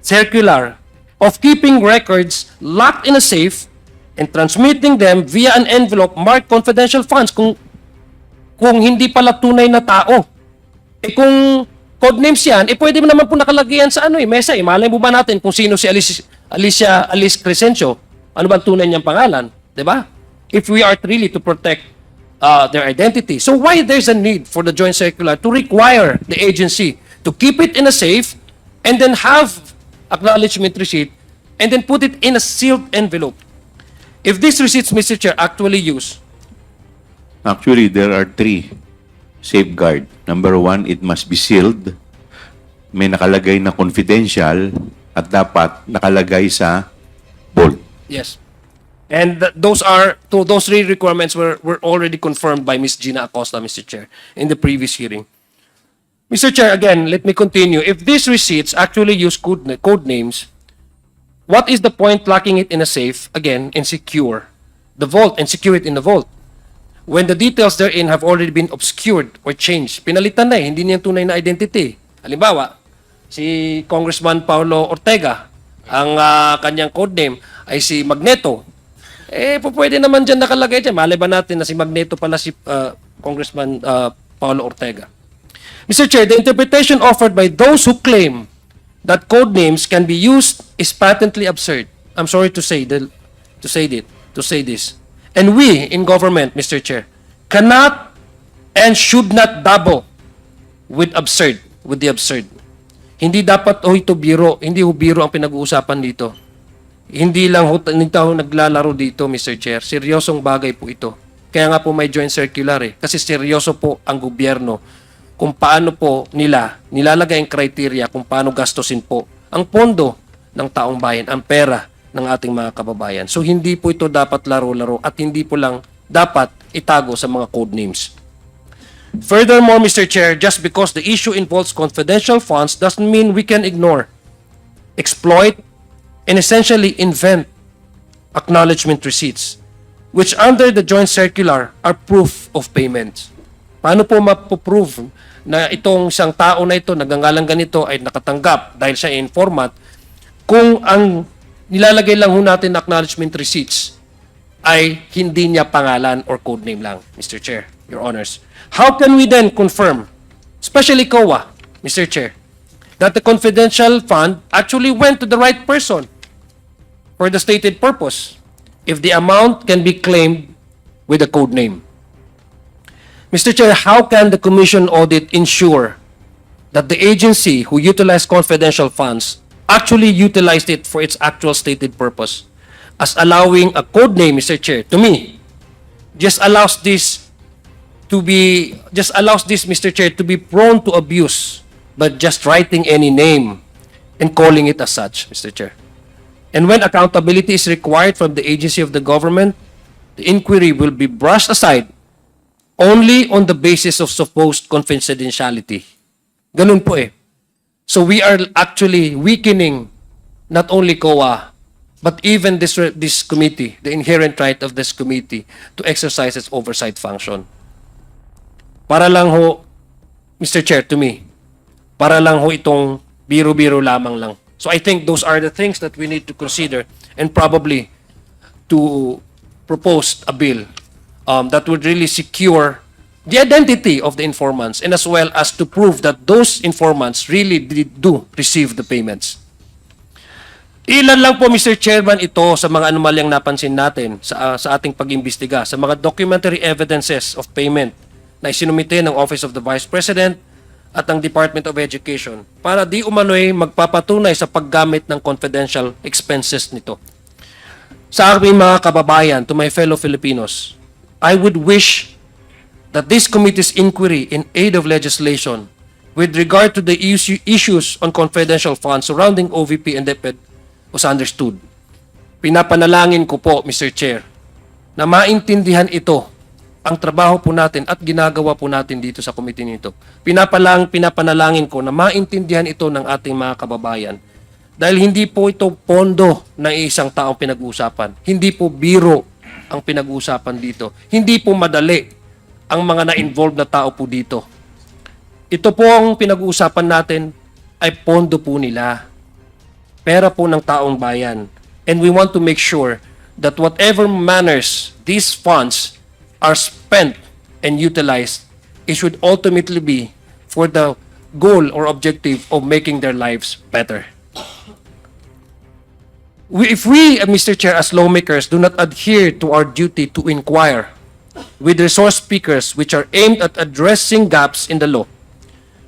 Circular of keeping records locked in a safe and transmitting them via an envelope marked confidential funds kung hindi pala tunay na tao? Kung code names yan, pwede mo naman po nakalagay yan sa mesa. Malay mo ba natin kung sino si Alice Crescencio? Ano ba tunay niyang pangalan? Diba? If we are really to protect their identity. So why there's a need for the Joint Circular to require the agency to keep it in a safe and then have acknowledgement receipt and then put it in a sealed envelope? If these receipts, Mr. Chair, actually used? Actually, there are 3 safeguard. Number 1, it must be sealed. May nakalagay na confidential at dapat nakalagay sa vault. Yes. And those 3 requirements were already confirmed by Ms. Gina Acosta, Mr. Chair, in the previous hearing. Mr. Chair, again, let me continue. If these receipts actually use code names, what is the point locking it in a safe, again, and secure the vault and secure it in the vault when the details therein have already been obscured or changed? Pinalitan na hindi niya tunay na identity. Halimbawa, si Congressman Paulo Ortega ang kanyang codename ay si Magneto, pwede naman dyan nakalagay dyan. Malay ba natin na si Magneto pala si Congressman Paulo Ortega. Mr. Chair, the interpretation offered by those who claim that code names can be used is patently absurd. I'm sorry to say this. And we in government, Mr. Chair, cannot and should not dabble with the absurd. Hindi dapat ito biro, hindi biro ang pinag-uusapan dito. Hindi lang naglalaro dito, Mr. Chair. Seryosong bagay po ito. Kaya nga po may joint circular Kasi seryoso po ang gobyerno kung paano po nila nilalagay ang criteria kung paano gastusin po ang pondo ng taong bayan, ang pera ng ating mga kababayan. So hindi po ito dapat laro-laro at hindi po lang dapat itago sa mga code names. Furthermore, Mr. Chair, just because the issue involves confidential funds doesn't mean we can ignore, exploit, and essentially invent acknowledgement receipts, which under the joint circular are proof of payment. Paano po mapoprove na itong isang tao na ito, nagangalang ganito, ay nakatanggap dahil siya informant, kung ang nilalagay lang ho natin na acknowledgement receipts ay hindi niya pangalan or code name lang, Mr. Chair, Your Honors. How can we then confirm, especially COA, Mr. Chair, that the confidential fund actually went to the right person for the stated purpose if the amount can be claimed with a code name? Mr. Chair, how can the Commission audit ensure that the agency who utilized confidential funds actually utilized it for its actual stated purpose? As allowing a code name, Mr. Chair, to me, just allows this, Mr. Chair, to be prone to abuse by just writing any name and calling it as such, Mr. Chair. And when accountability is required from the agency of the government, the inquiry will be brushed aside only on the basis of supposed confidentiality. Ganun po So we are actually weakening not only COA, but even this committee, the inherent right of this committee to exercise its oversight function. Para lang ho, Mr. Chair, to me, para lang ho itong biro-biro lamang lang. So I think those are the things that we need to consider and probably to propose a bill that would really secure the identity of the informants and as well as to prove that those informants really do receive the payments. Ilan lang po, Mr. Chairman, ito sa mga anomalyang napansin natin sa ating pag-imbestiga, sa mga documentary evidences of payment na isinumite ng Office of the Vice President at ang Department of Education para di umano'y magpapatunay sa paggamit ng confidential expenses nito. Sa aming mga kababayan, to my fellow Filipinos, I would wish that this committee's inquiry in aid of legislation with regard to the issues on confidential funds surrounding OVP and DepEd was understood. Pinapanalangin ko po, Mr. Chair, na maintindihan ito ang trabaho po natin at ginagawa po natin dito sa committee nito. Pinapanalangin ko na maintindihan ito ng ating mga kababayan dahil hindi po ito pondo ng isang taong pinag-uusapan. Hindi po biro ang pinag-uusapan dito. Hindi po madali ang mga na-involved na tao po dito. Ito po ang pinag-uusapan natin ay pondo po nila. Pera po ng taong bayan. And we want to make sure that whatever manners these funds are spent and utilized, it should ultimately be for the goal or objective of making their lives better. If we, Mr. Chair, as lawmakers, do not adhere to our duty to inquire with resource speakers which are aimed at addressing gaps in the law,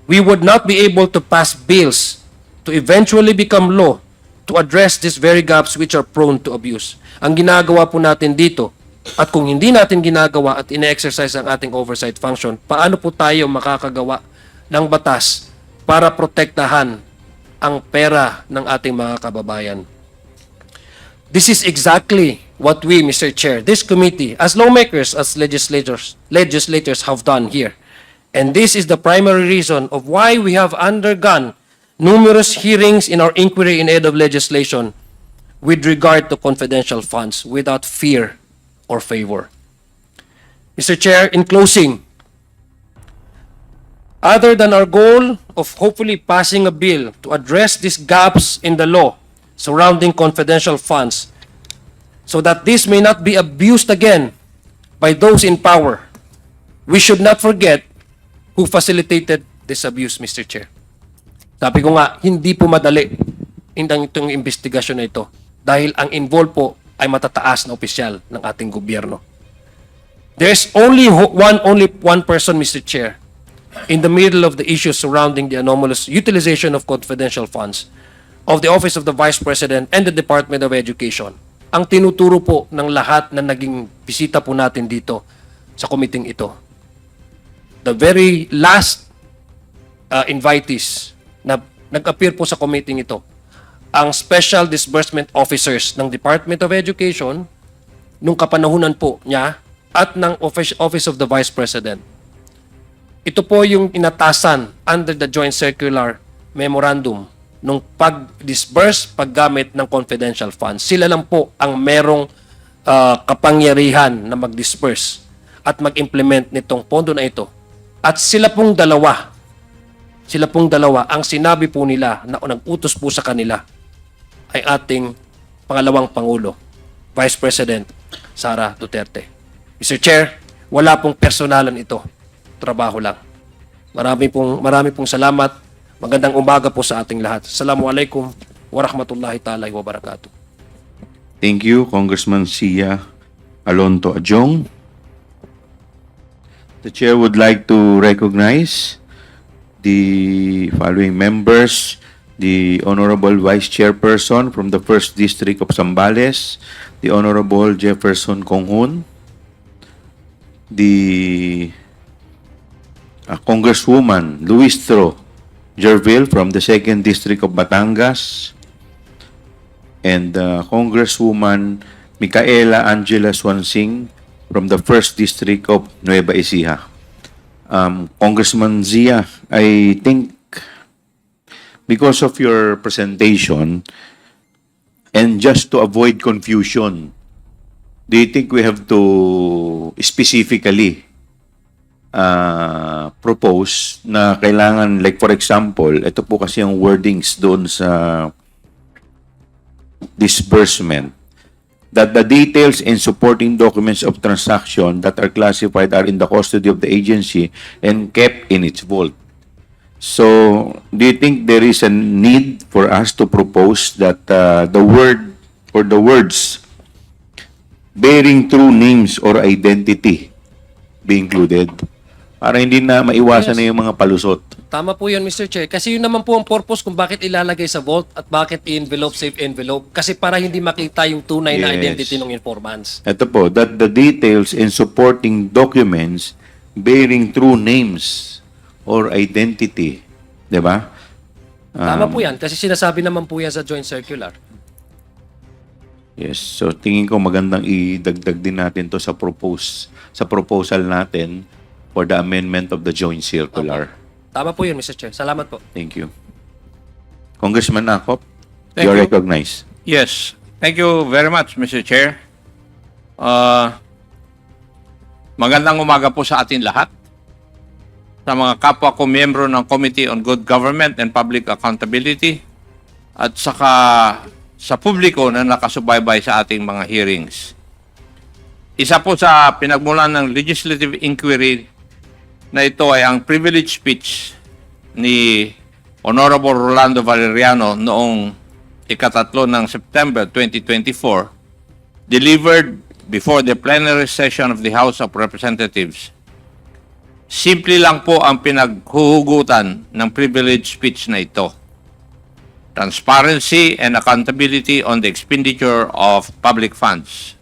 we would not be able to pass bills to eventually become law to address these very gaps which are prone to abuse. Ang ginagawa po natin dito, at kung hindi natin ginagawa at ine-exercise ang ating oversight function, paano po tayo makakagawa ng batas para protektahan ang pera ng ating mga kababayan? This is exactly what we, Mr. Chair, this committee, as lawmakers, as legislators have done here. And this is the primary reason of why we have undergone numerous hearings in our inquiry in aid of legislation with regard to confidential funds without fear or favor. Mr. Chair, in closing, other than our goal of hopefully passing a bill to address these gaps in the law surrounding confidential funds so that this may not be abused again by those in power. We should not forget who facilitated this abuse, Mr. Chair. Sabi ko nga, hindi po madali itong investigasyon na ito dahil ang involved po ay matataas na opisyal ng ating gobyerno. There's only one person, Mr. Chair, in the middle of the issues surrounding the anomalous utilization of confidential funds of the Office of the Vice President and the Department of Education. Ang tinuturo po ng lahat na naging bisita po natin dito sa committee ito. The very last invitees na nag-appear po sa committee ito, ang Special Disbursement Officers ng Department of Education nung kapanahunan po niya at ng Office of the Vice President. Ito po yung inatasan under the Joint Circular Memorandum nung pag-disburse, paggamit ng confidential funds. Sila lang po ang merong kapangyarihan na mag-disburse at mag-implement nitong pondo na ito. At sila pong dalawa, ang sinabi po nila na nag-utos po sa kanila ay ating pangalawang Pangulo, Vice President Sara Duterte. Mr. Chair, wala pong personalan ito. Trabaho lang. Marami pong salamat. Magandang umaga po sa ating lahat. Assalamualaikum warahmatullahi ta'ala wabarakatuh. Thank you, Congressman Sia Alonto Adjong. The Chair would like to recognize the following members: the Honorable Vice Chairperson from the 1st District of Zambales, the Honorable Jefferson Conghun, the Congresswoman Luistro Jervil from the 2nd District of Batangas, and Congresswoman Micaela Angela Swansing from the 1st District of Nueva Ecija. Congressman Zia, I think because of your presentation and just to avoid confusion, do you think we have to specifically propose na kailangan, like for example, ito po kasi ang wordings doon sa disbursement, that the details and supporting documents of transaction that are classified are in the custody of the agency and kept in its vault. So, do you think there is a need for us to propose that the word or the words bearing true names or identity be included? Para hindi na maiwasan na yung mga palusot. Tama po yun, Mr. Chair. Kasi yun naman po ang purpose kung bakit ilalagay sa vault at bakit i-envelope, safe envelope. Kasi para hindi makita yung tunay na identity ng informants. Ito po, that the details and supporting documents bearing true names or identity. Diba? Tama po yan. Kasi sinasabi naman po yan sa Joint Circular. Yes. So, tingin ko magandang idagdag din natin to sa proposal natin for the amendment of the Joint Circular. Tama po yun, Mr. Chair. Salamat po. Thank you. Congressman Akop, Thank you're you. recognized. Yes. Thank you very much, Mr. Chair. Magandang umaga po sa atin lahat. Sa mga kapwa ko miyembro ng Committee on Good Government and Public Accountability at saka sa publiko na nakasubaybay sa ating mga hearings. Isa po sa pinagmulan ng legislative inquiry na ito ay ang privilege speech ni Honorable Rolando Valeriano noong ikatatlo ng September 2024, delivered before the plenary session of the House of Representatives. Simple lang po ang pinaghuhugutan ng privilege speech na ito: transparency and accountability on the expenditure of public funds.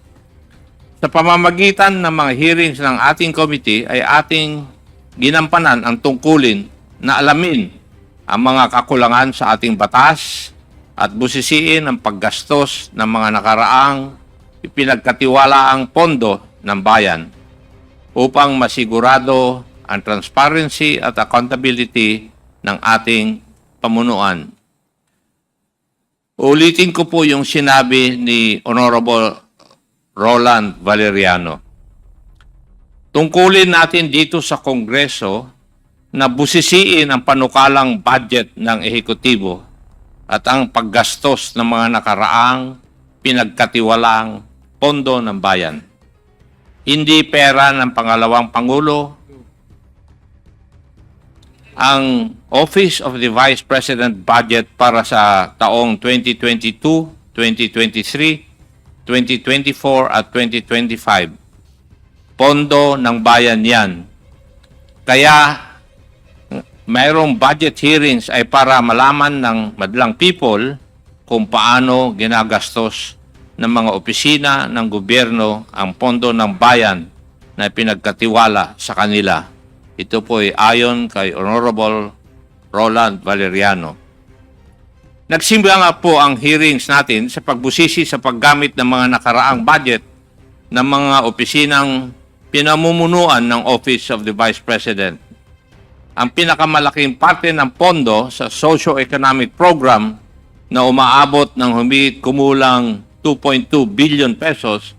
Sa pamamagitan ng mga hearings ng ating committee ay ating ginampanan ang tungkulin na alamin ang mga kakulangan sa ating batas at busisiin ang paggastos ng mga nakaraang ipinagkatiwalaang pondo ng bayan upang masigurado ang transparency at accountability ng ating pamunuan. Ulitin ko po yung sinabi ni Honorable Roland Valeriano. Tungkulin natin dito sa Kongreso na busisiin ang panukalang budget ng ehekutibo at ang paggastos ng mga nakaraang pinagkatiwalang pondo ng bayan. Hindi pera ng pangalawang Pangulo. Ang Office of the Vice President budget para sa taong 2022, 2023, 2024 at 2025. Pondo ng bayan yan. Kaya mayroong budget hearings ay para malaman ng madlang people kung paano ginagastos ng mga opisina ng gobyerno ang pondo ng bayan na pinagkatiwala sa kanila. Ito po ay ayon kay Honorable Roland Valeriano. Nagsimula nga po ang hearings natin sa pagbusisi sa paggamit ng mga nakaraang budget ng mga opisinang pinamumunuan ng Office of the Vice President. Ang pinakamalaking parte ng pondo sa socio-economic program na umaabot ng humigit kumulang 2.2 billion pesos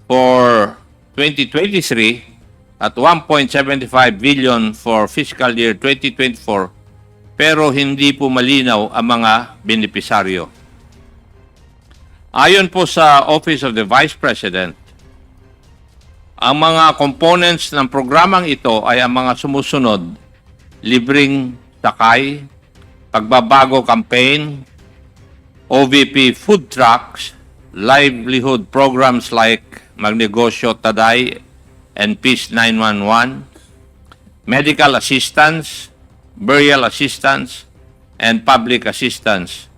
for 2023 at 1.75 billion for fiscal year 2024, pero hindi po malinaw ang mga benepisaryo. Ayon po sa Office of the Vice President, ang mga components ng programang ito ay ang mga sumusunod: libreng sakay, pagbabago campaign, OVP food trucks, livelihood programs like Magnegosyo Taday and Peace 911, medical assistance, burial assistance, and public assistance.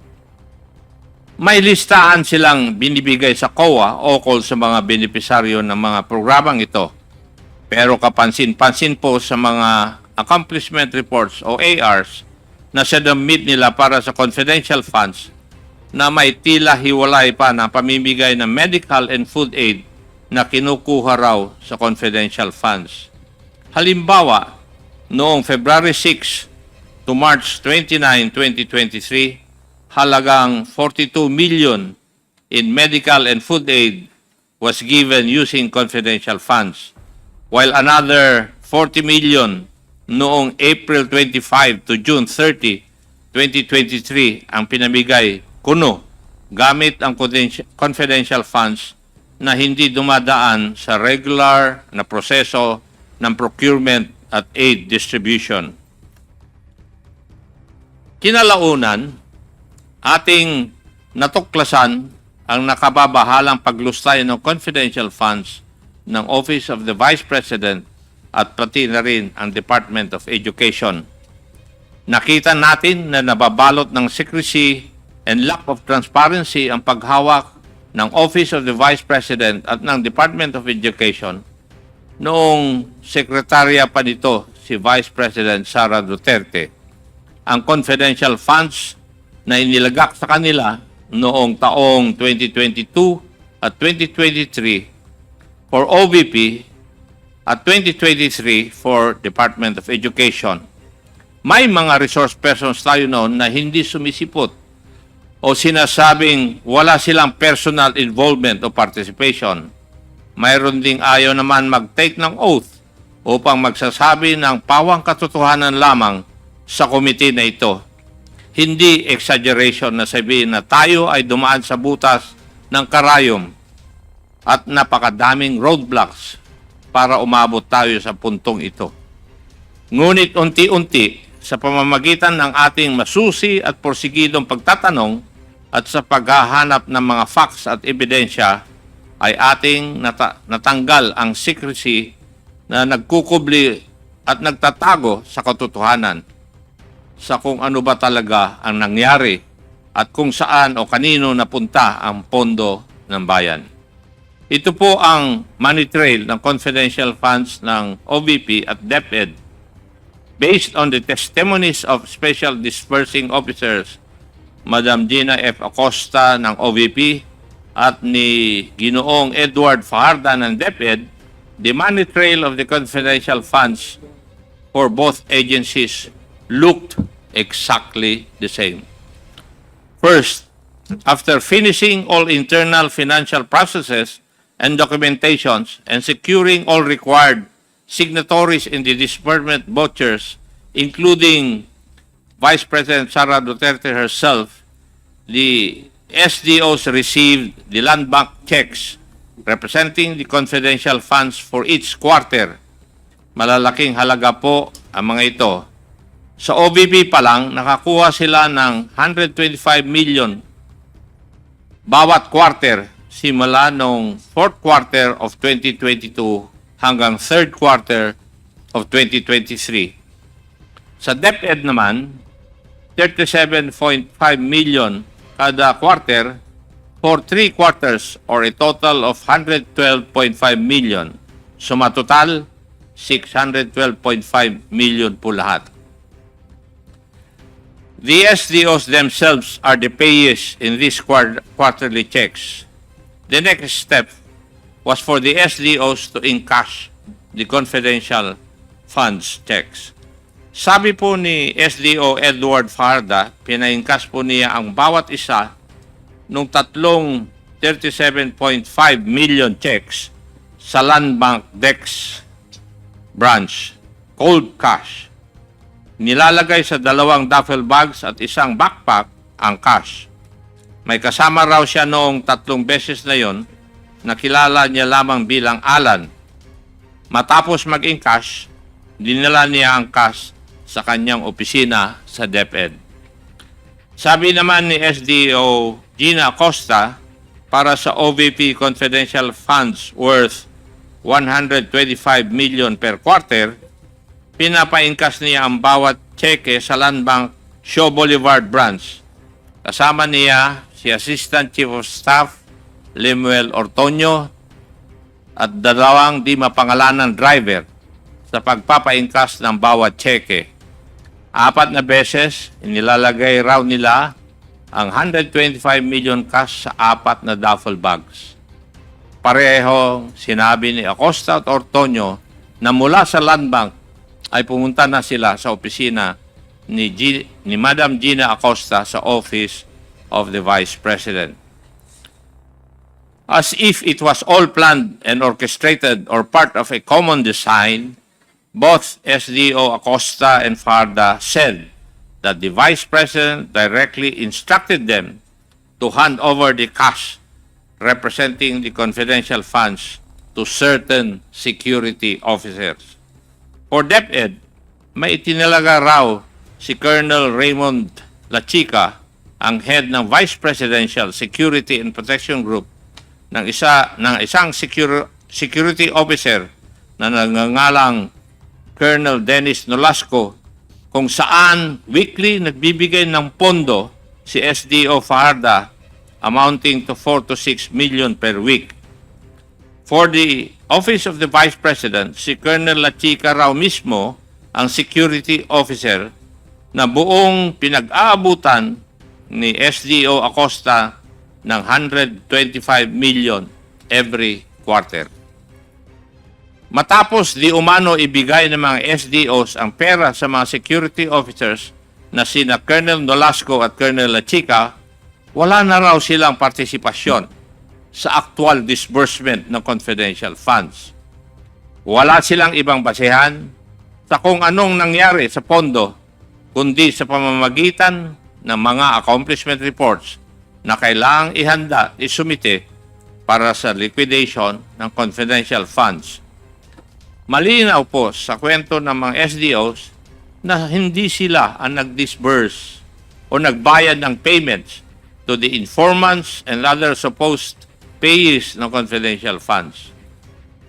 May listahan silang binibigay sa COA ukol sa mga benepisaryo ng mga programang ito. Pero kapansin-pansin po sa mga accomplishment reports o ARs na sinubmit nila para sa confidential funds na may tila hiwalay pa na pamimigay ng medical and food aid na kinukuha raw sa confidential funds. Halimbawa, noong February 6 to March 29, 2023, halagang 42 million in medical and food aid was given using confidential funds, while another 40 million noong April 25 to June 30, 2023 ang pinamigay kuno gamit ang confidential funds na hindi dumadaan sa regular na proseso ng procurement at aid distribution. Kinalaunan, ating natuklasan ang nakababahalang paglustay ng confidential funds ng Office of the Vice President at pati na rin ang Department of Education. Nakita natin na nababalot ng secrecy and lack of transparency ang paghawak ng Office of the Vice President at ng Department of Education noong sekretarya pa nito si Vice President Sara Duterte. Ang confidential funds na inilagak sa kanila noong taong 2022 at 2023 for OVP at 2023 for Department of Education. May mga resource persons tayo noon na hindi sumisipot o sinasabing wala silang personal involvement o participation. Mayroon ding ayaw naman mag-take ng oath upang magsasabi ng pawang katotohanan lamang sa komite na ito. Hindi exaggeration na sabihin na tayo ay dumaan sa butas ng karayom at napakadaming roadblocks para umabot tayo sa puntong ito. Ngunit unti-unti, sa pamamagitan ng ating masusi at porsigidong pagtatanong, at sa paghahanap ng mga facts at ebidensya, ay ating natanggal ang secrecy na nagkukubli at nagtatago sa katotohanan sa kung ano ba talaga ang nangyari at kung saan o kanino napunta ang pondo ng bayan. Ito po ang money trail ng confidential funds ng OVP at DepEd based on the testimonies of Special Disbursing Officers Madam Gina F. Acosta ng OVP at ni Ginoong Edward Fajarda ng DepEd. The money trail of the confidential funds for both agencies looked exactly the same. First, after finishing all internal financial processes and documentations and securing all required signatories in the disbursement vouchers, including Vice President Sara Duterte herself, the SDOs received the land bank checks representing the confidential funds for each quarter. Malalaking halaga po ang mga ito. Sa OVP pa lang, nakakuha sila ng 125 million bawat quarter simula noong 4th quarter of 2022 hanggang 3rd quarter of 2023. Sa DepEd naman, 37.5 million kada quarter for 3 quarters or a total of 112.5 million. Sumatotal, 612.5 million po lahat. The SDOs themselves are the payees in these quarterly checks. The next step was for the SDOs to encash the confidential funds checks. Sabi po ni SDO Edward Farda, pina-encash po niya ang bawat isa nung tatlong 37.5 million checks sa Land Bank Dex branch, cold cash. Nilalagay sa 2 duffel bags at isang backpack ang cash. May kasama raw siya noong 3 beses na yon na kilala niya lamang bilang Alan. Matapos mag-encash, dinala niya ang cash sa kanyang opisina sa DepEd. Sabi naman ni SDO Gina Acosta, para sa OVP confidential funds worth 125 million per quarter, pinapa-encash niya ang bawat cheque sa Land Bank Shaw Boulevard branch. Kasama niya si Assistant Chief of Staff Lemuel Ortonio at 2 di mapangalanan driver sa pagpapa-encash ng bawat cheque. 4 na beses, inilalagay raw nila ang 125 million cash sa 4 na duffel bags. Pareho sinabi ni Acosta at Ortonio na mula sa Land Bank ay pumunta na sila sa opisina ni Madam Gina Acosta sa Office of the Vice President. As if it was all planned and orchestrated or part of a common design, both SDO Acosta and Farda said that the Vice President directly instructed them to hand over the cash representing the confidential funds to certain security officers. For DepEd, may itinalaga raw si Colonel Raymond Lachica, ang head ng Vice Presidential Security and Protection Group ng isang security officer na nangangalang Colonel Dennis Nolasco, kung saan weekly nagbibigay ng pondo si SDO Farda amounting to 4 to 6 million per week. For the Office of the Vice President, si Colonel Lachica raw mismo ang security officer na buong pinag-aabutan ni SDO Acosta ng 125 million every quarter. Matapos di umano ibigay ng mga SDOs ang pera sa mga security officers na sina Colonel Nolasco at Colonel Lachica, wala na raw silang partisipasyon sa actual disbursement ng confidential funds. Wala silang ibang basehan sa kung anong nangyari sa pondo, kundi sa pamamagitan ng mga accomplishment reports na kailangang ihanda, isumite para sa liquidation ng confidential funds. Malinaw po sa kwento ng mga SDOs na hindi sila ang nag-disburse o nagbayad ng payments to the informants and other supposed payees ng confidential funds.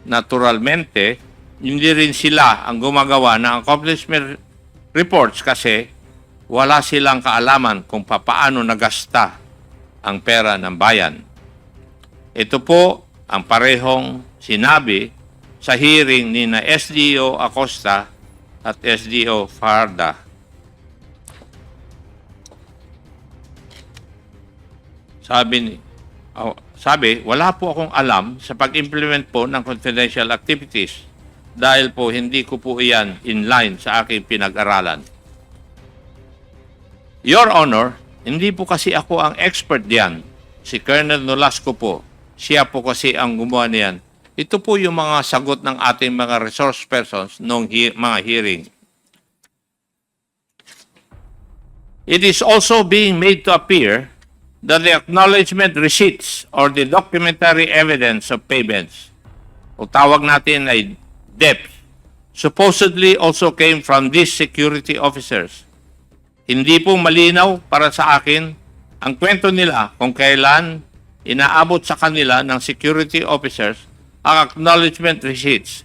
Naturalmente, hindi rin sila ang gumagawa ng accomplishment reports kasi wala silang kaalaman kung papaano nagasta ang pera ng bayan. Ito po ang parehong sinabi sa hearing ni na SDO Acosta at SDO Farda. Sabi, wala po akong alam sa pag-implement po ng confidential activities dahil po hindi ko po iyan in line sa aking pinag-aralan. Your Honor, hindi po kasi ako ang expert diyan. Si Colonel Nolasco po. Siya po kasi ang gumawa niyan. Ito po yung mga sagot ng ating mga resource persons noong mga hearing. It is also being made to appear that the acknowledgement receipts or the documentary evidence of payments, o tawag natin ay DEP, supposedly also came from these security officers. Hindi po malinaw para sa akin ang kwento nila kung kailan inaabot sa kanila ng security officers ang acknowledgement receipts.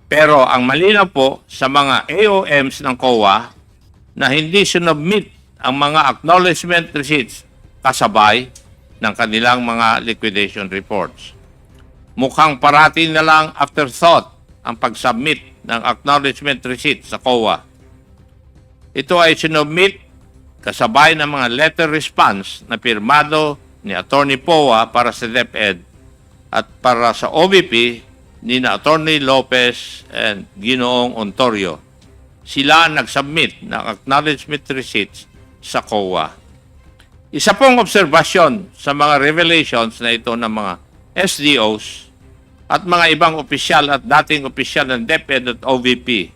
Pero ang malinaw po sa mga AOMs ng COA na hindi sinubmit ang mga acknowledgement receipts kasabay ng kanilang mga liquidation reports. Mukhang parati na lang afterthought ang pag-submit ng acknowledgement receipt sa COA. Ito ay sinubmit kasabay ng mga letter response na pirmado ni Attorney POA para sa DepEd at para sa OVP ni na Attorney Lopez and Ginoong Ontorio. Sila ang nag-submit ng acknowledgement receipts sa COA. Isa pong obserbasyon sa mga revelations na ito ng mga SDOs at mga ibang opisyal at dating opisyal ng DepEd at OVP.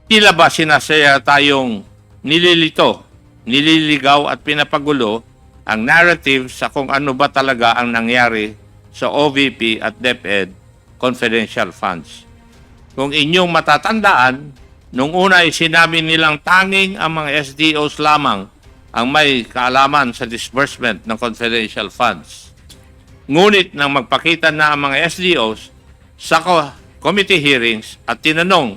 Tila ba sinasaya tayong nililito, nililigaw at pinapagulo ang narrative sa kung ano ba talaga ang nangyari sa OVP at DepEd confidential funds. Kung inyong matatandaan, nung una ay sinabi nilang tanging ang mga SDOs lamang ang may kaalaman sa disbursement ng confidential funds. Ngunit nang magpakita na ang mga SDOs sa committee hearings at tinanong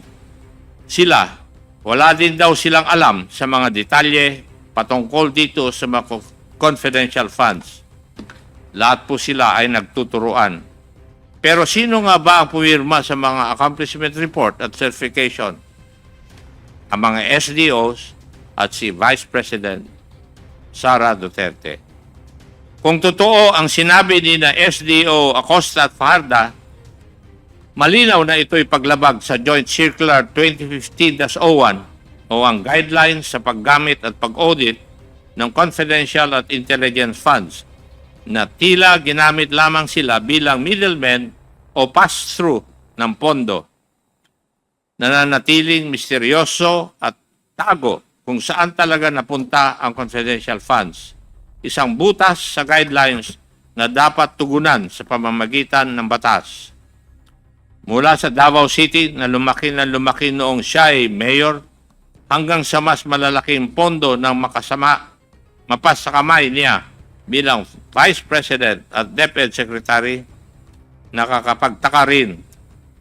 sila, wala din daw silang alam sa mga detalye patungkol dito sa mga confidential funds. Lahat po sila ay nagtuturuan. Pero sino nga ba ang pumirma sa mga accomplishment report at certification? Ang mga SDOs at si Vice President Sara Duterte. Kung totoo ang sinabi ni na SDO Acosta at Fajarda, malinaw na ito'y paglabag sa Joint Circular 2015-01 o ang guidelines sa paggamit at pag-audit ng confidential at intelligence funds na tila ginamit lamang sila bilang middlemen o pass-through ng pondo. Nananatiling misteryoso at tago kung saan talaga napunta ang confidential funds. Isang butas sa guidelines na dapat tugunan sa pamamagitan ng batas. Mula sa Davao City na lumaki noong siya ay mayor hanggang sa mas malalaking pondo ng mapas sa kamay niya bilang Vice President at DepEd Secretary, nakakapagtaka rin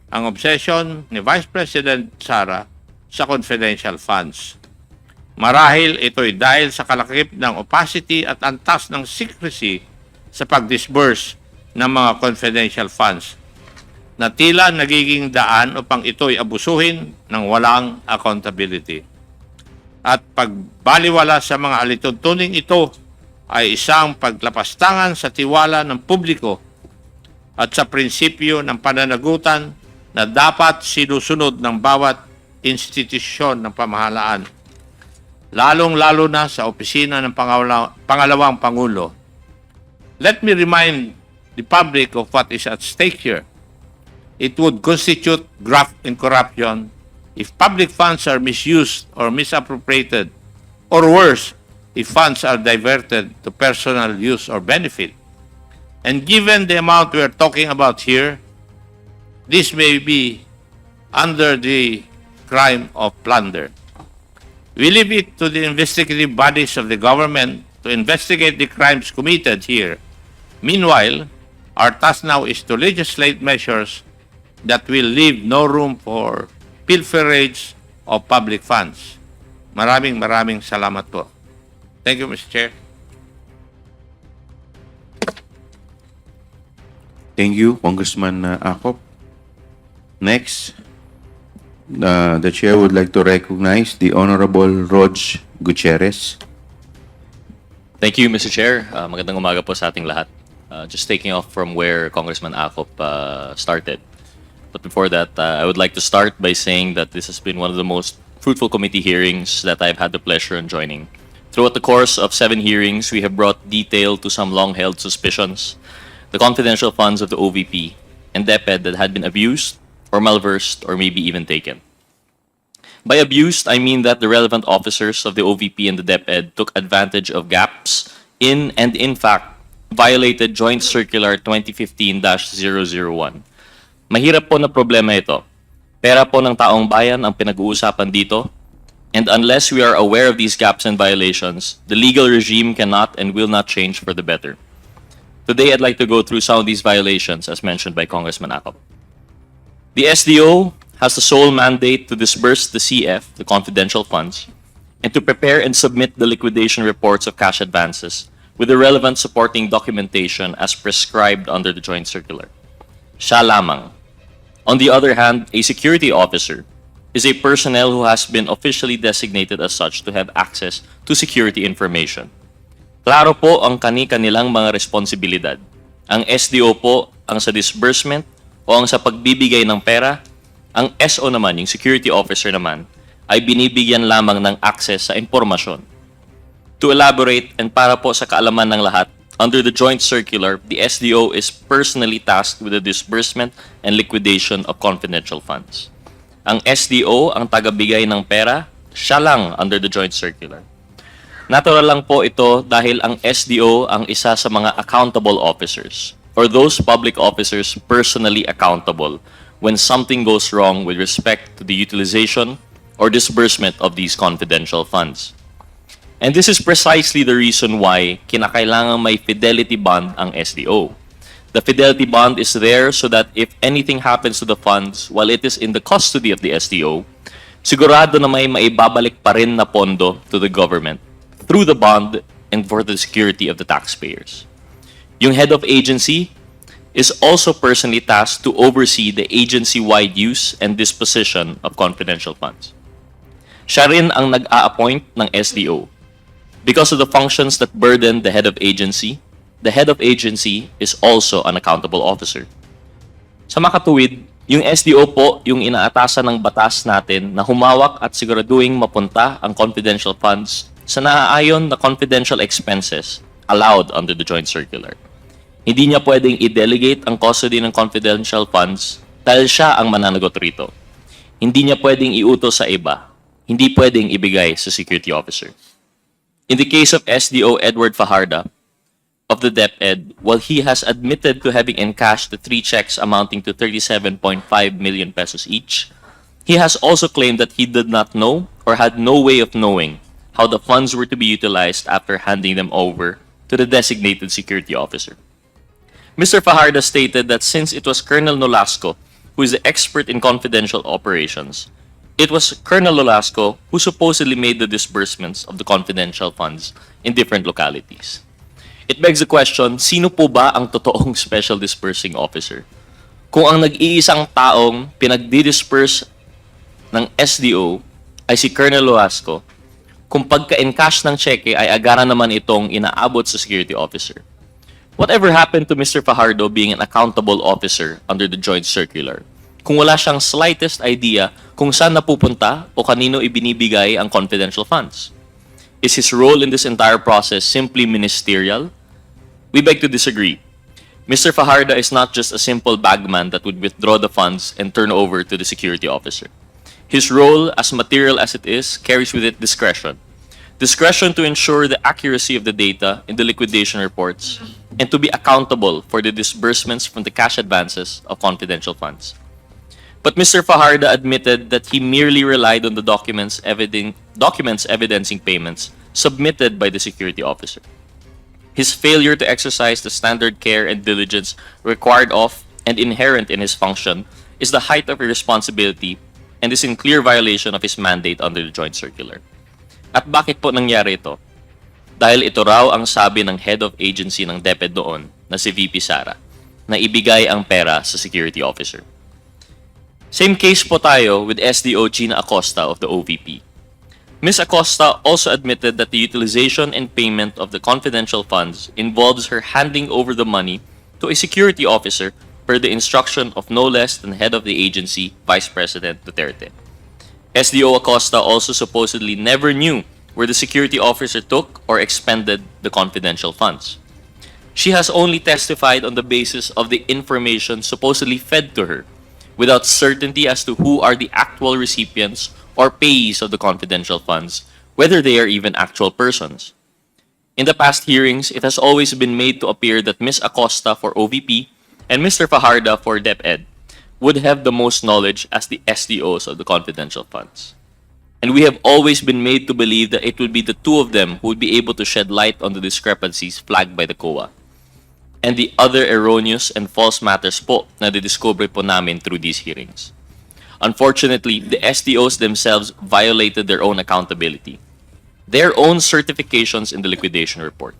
ang obsession ni Vice President Sara sa confidential funds. Marahil ito'y dahil sa kalakip ng opacity at antas ng secrecy sa pag-disburse ng mga confidential funds na tila nagiging daan upang ito'y abusuhin ng walang accountability. At pagbaliwala sa mga alituntuning ito ay isang paglapastangan sa tiwala ng publiko at sa prinsipyo ng pananagutan na dapat sinusunod ng bawat institusyon ng pamahalaan, lalong-lalo na sa opisina ng pangalawang Pangulo. Let me remind the public of what is at stake here. It would constitute graft and corruption if public funds are misused or misappropriated, or worse, if funds are diverted to personal use or benefit. And given the amount we are talking about here, this may be under the crime of plunder. We leave it to the investigative bodies of the government to investigate the crimes committed here. Meanwhile, our task now is to legislate measures that will leave no room for pilferage of public funds. Maraming salamat po. Thank you, Mr. Chair. Thank you, Congressman Acop. Next, the chair would like to recognize the Honorable Rog Gutierrez. Thank you, Mr. Chair. Magandang umaga po sa ating lahat. Just taking off from where Congressman Acop started. But before that, I would like to start by saying that this has been one of the most fruitful committee hearings that I've had the pleasure in joining. Throughout the course of 7 hearings, we have brought detail to some long-held suspicions, the confidential funds of the OVP and DepEd that had been abused or malversed or maybe even taken. By abused, I mean that the relevant officers of the OVP and the DepEd took advantage of gaps in fact violated Joint Circular 2015-001. Mahirap po na problema ito. Pera po ng taong bayan ang pinag-uusapan dito, and unless we are aware of these gaps and violations, the legal regime cannot and will not change for the better. Today, I'd like to go through some of these violations as mentioned by Congressman Acop. The SDO has the sole mandate to disburse the CF, the confidential funds, and to prepare and submit the liquidation reports of cash advances with the relevant supporting documentation as prescribed under the Joint Circular. Siya lamang. On the other hand, a security officer is a personnel who has been officially designated as such to have access to security information. Klaro po ang kani-kanilang mga responsibilidad. Ang SDO po ang sa disbursement o ang sa pagbibigay ng pera. Ang SO naman, yung security officer naman, ay binibigyan lamang ng access sa impormasyon. To elaborate and para po sa kaalaman ng lahat, under the Joint Circular, the SDO is personally tasked with the disbursement and liquidation of confidential funds. Ang SDO ang tagabigay ng pera, siya lang under the Joint Circular. Natural lang po ito dahil ang SDO ang isa sa mga accountable officers or those public officers personally accountable when something goes wrong with respect to the utilization or disbursement of these confidential funds. And this is precisely the reason why kinakailangan may fidelity bond ang SDO. The fidelity bond is there so that if anything happens to the funds while it is in the custody of the SDO, sigurado na may maibabalik pa rin na pondo to the government through the bond and for the security of the taxpayers. Yung head of agency is also personally tasked to oversee the agency-wide use and disposition of confidential funds. Siya rin ang nag-a-appoint ng SDO. Because of the functions that burden the head of agency is also an accountable officer. Sa makatuwid, yung SDO po yung inaatasan ng batas natin na humawak at siguraduhin mapunta ang confidential funds sa naaayon na confidential expenses allowed under the Joint Circular. Hindi niya pwedeng i-delegate ang custody ng confidential funds dahil siya ang mananagot rito. Hindi niya pwedeng iutos sa iba. Hindi pwedeng ibigay sa security officer. In the case of SDO Edward Fajardo of the DepEd, while he has admitted to having encashed the 3 checks amounting to 37.5 million pesos each, he has also claimed that he did not know or had no way of knowing how the funds were to be utilized after handing them over to the designated security officer. Mr. Fajardo stated that since it was Colonel Nolasco who is the expert in confidential operations, it was Colonel Nolasco who supposedly made the disbursements of the confidential funds in different localities. It begs the question, sino po ba ang totoong special disbursing officer? Kung ang nag-iisang taong pinagdi-disperse ng SDO ay si Colonel Nolasco, kung pagka-encash ng cheque ay agara naman itong inaabot sa security officer. Whatever happened to Mr. Fajardo being an accountable officer under the Joint Circular? Kung wala siyang slightest idea kung saan napupunta o kanino ibinibigay ang confidential funds. Is his role in this entire process simply ministerial? We beg to disagree. Mr. Fajardo is not just a simple bagman that would withdraw the funds and turn over to the security officer. His role, as material as it is, carries with it discretion. Discretion to ensure the accuracy of the data in the liquidation reports and to be accountable for the disbursements from the cash advances of confidential funds. But Mr. Fajardo admitted that he merely relied on the documents evidencing payments submitted by the security officer. His failure to exercise the standard care and diligence required of and inherent in his function is the height of irresponsibility and is in clear violation of his mandate under the Joint Circular. At bakit po nangyari ito? Dahil ito raw ang sabi ng head of agency ng DepEd noon na si VPSARA na ibigay ang pera sa security officer. Same case po tayo with SDO Gina Acosta of the OVP. Ms. Acosta also admitted that the utilization and payment of the confidential funds involves her handing over the money to a security officer per the instruction of no less than head of the agency, Vice President Duterte. SDO Acosta also supposedly never knew where the security officer took or expended the confidential funds. She has only testified on the basis of the information supposedly fed to her, without certainty as to who are the actual recipients or payees of the confidential funds, whether they are even actual persons. In the past hearings, it has always been made to appear that Ms. Acosta for OVP and Mr. Fajarda for DepEd would have the most knowledge as the SDOs of the confidential funds. And we have always been made to believe that it would be the two of them who would be able to shed light on the discrepancies flagged by the COA and the other erroneous and false matters po na didiscover po namin through these hearings. Unfortunately, the SDOs themselves violated their own accountability, their own certifications in the liquidation report,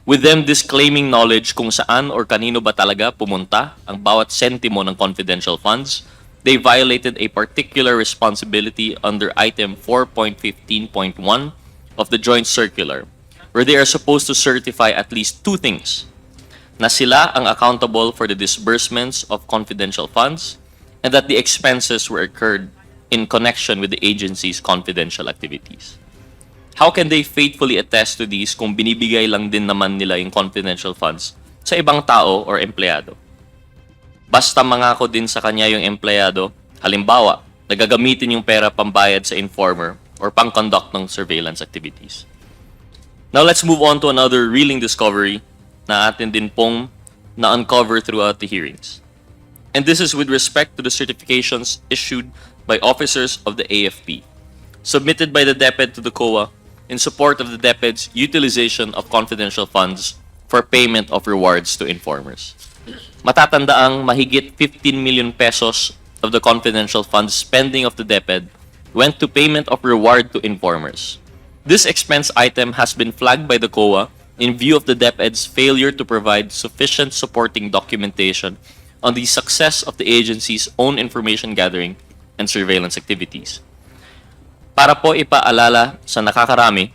with them disclaiming knowledge kung saan or kanino ba talaga pumunta ang bawat sentimo ng confidential funds. They violated a particular responsibility under item 4.15.1 of the joint circular, where they are supposed to certify at least two things: na sila ang accountable for the disbursements of confidential funds, and that the expenses were incurred in connection with the agency's confidential activities. How can they faithfully attest to these kung binibigay lang din naman nila yung confidential funds sa ibang tao or empleyado? Basta mangako din sa kanya yung empleyado, halimbawa, nagagamitin yung pera pambayad sa informer or pang-conduct ng surveillance activities. Now let's move on to another reeling discovery na atin din pong na-uncover throughout the hearings. And this is with respect to the certifications issued by officers of the AFP, submitted by the DepEd to the COA in support of the DepEd's utilization of confidential funds for payment of rewards to informers. Matatandaang mahigit 15 million pesos of the confidential funds spending of the DepEd went to payment of reward to informers. This expense item has been flagged by the COA in view of the DepEd's failure to provide sufficient supporting documentation on the success of the agency's own information gathering and surveillance activities. Para po ipaalala sa nakakarami,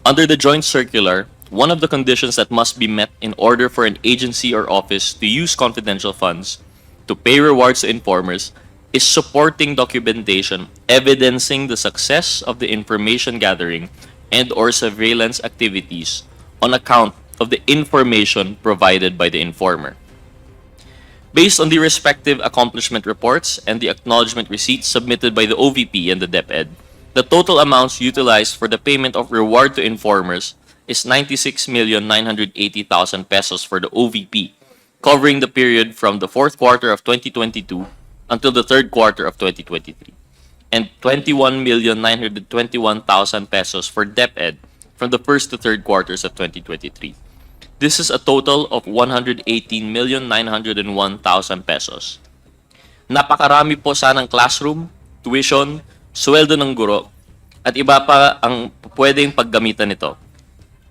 under the joint circular, one of the conditions that must be met in order for an agency or office to use confidential funds to pay rewards to informers is supporting documentation evidencing the success of the information gathering and or surveillance activities on account of the information provided by the informer. Based on the respective accomplishment reports and the acknowledgement receipts submitted by the OVP and the DepEd, the total amounts utilized for the payment of reward to informers is 96,980,000 pesos for the OVP, covering the period from the fourth quarter of 2022 until the third quarter of 2023, and 21,921,000 pesos for DepEd from the first to third quarters of 2023. This is a total of 118,901,000 pesos. Napakarami po sanang classroom, tuition, sweldo ng guro, at iba pa ang pwedeng paggamitan nito.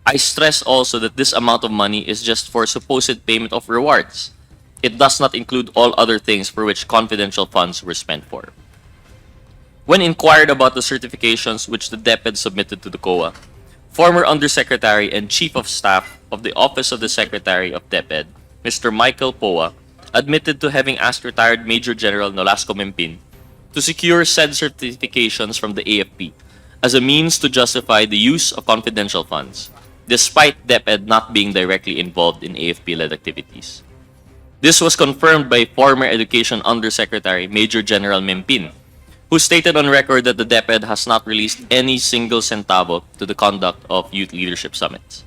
I stress also that this amount of money is just for supposed payment of rewards. It does not include all other things for which confidential funds were spent for. When inquired about the certifications which the DepEd submitted to the COA, former Undersecretary and Chief of Staff of the Office of the Secretary of DepEd, Mr. Michael Poa, admitted to having asked retired Major General Nolasco Mempin to secure said certifications from the AFP as a means to justify the use of confidential funds, despite DepEd not being directly involved in AFP-led activities. This was confirmed by former Education Undersecretary Major General Mempin, who stated on record that the DepEd has not released any single centavo to the conduct of youth leadership summits.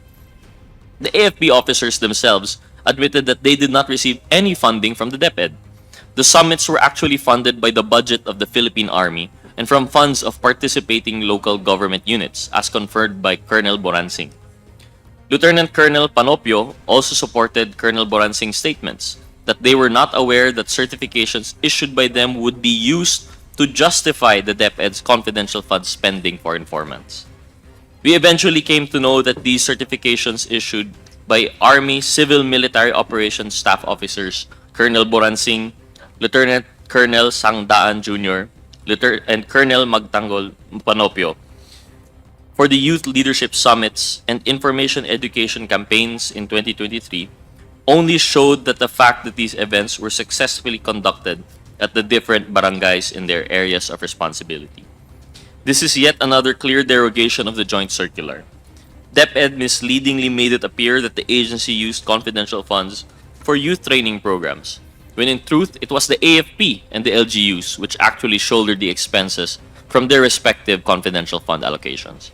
The AFP officers themselves admitted that they did not receive any funding from the DepEd. The summits were actually funded by the budget of the Philippine Army and from funds of participating local government units, as confirmed by Colonel Boransing. Lieutenant Colonel Panopio also supported Colonel Boransing's statements that they were not aware that certifications issued by them would be used to justify the DepEd's confidential fund spending for informants. We eventually came to know that these certifications issued by Army Civil Military Operations Staff Officers Colonel Boransing, Lieutenant Colonel Sangdaan Jr., and Colonel Magtanggol Panopio for the youth leadership summits and information education campaigns in 2023 only showed that the fact that these events were successfully conducted at the different barangays in their areas of responsibility. This is yet another clear derogation of the joint circular. DepEd misleadingly made it appear that the agency used confidential funds for youth training programs, when in truth it was the AFP and the LGUs which actually shouldered the expenses from their respective confidential fund allocations.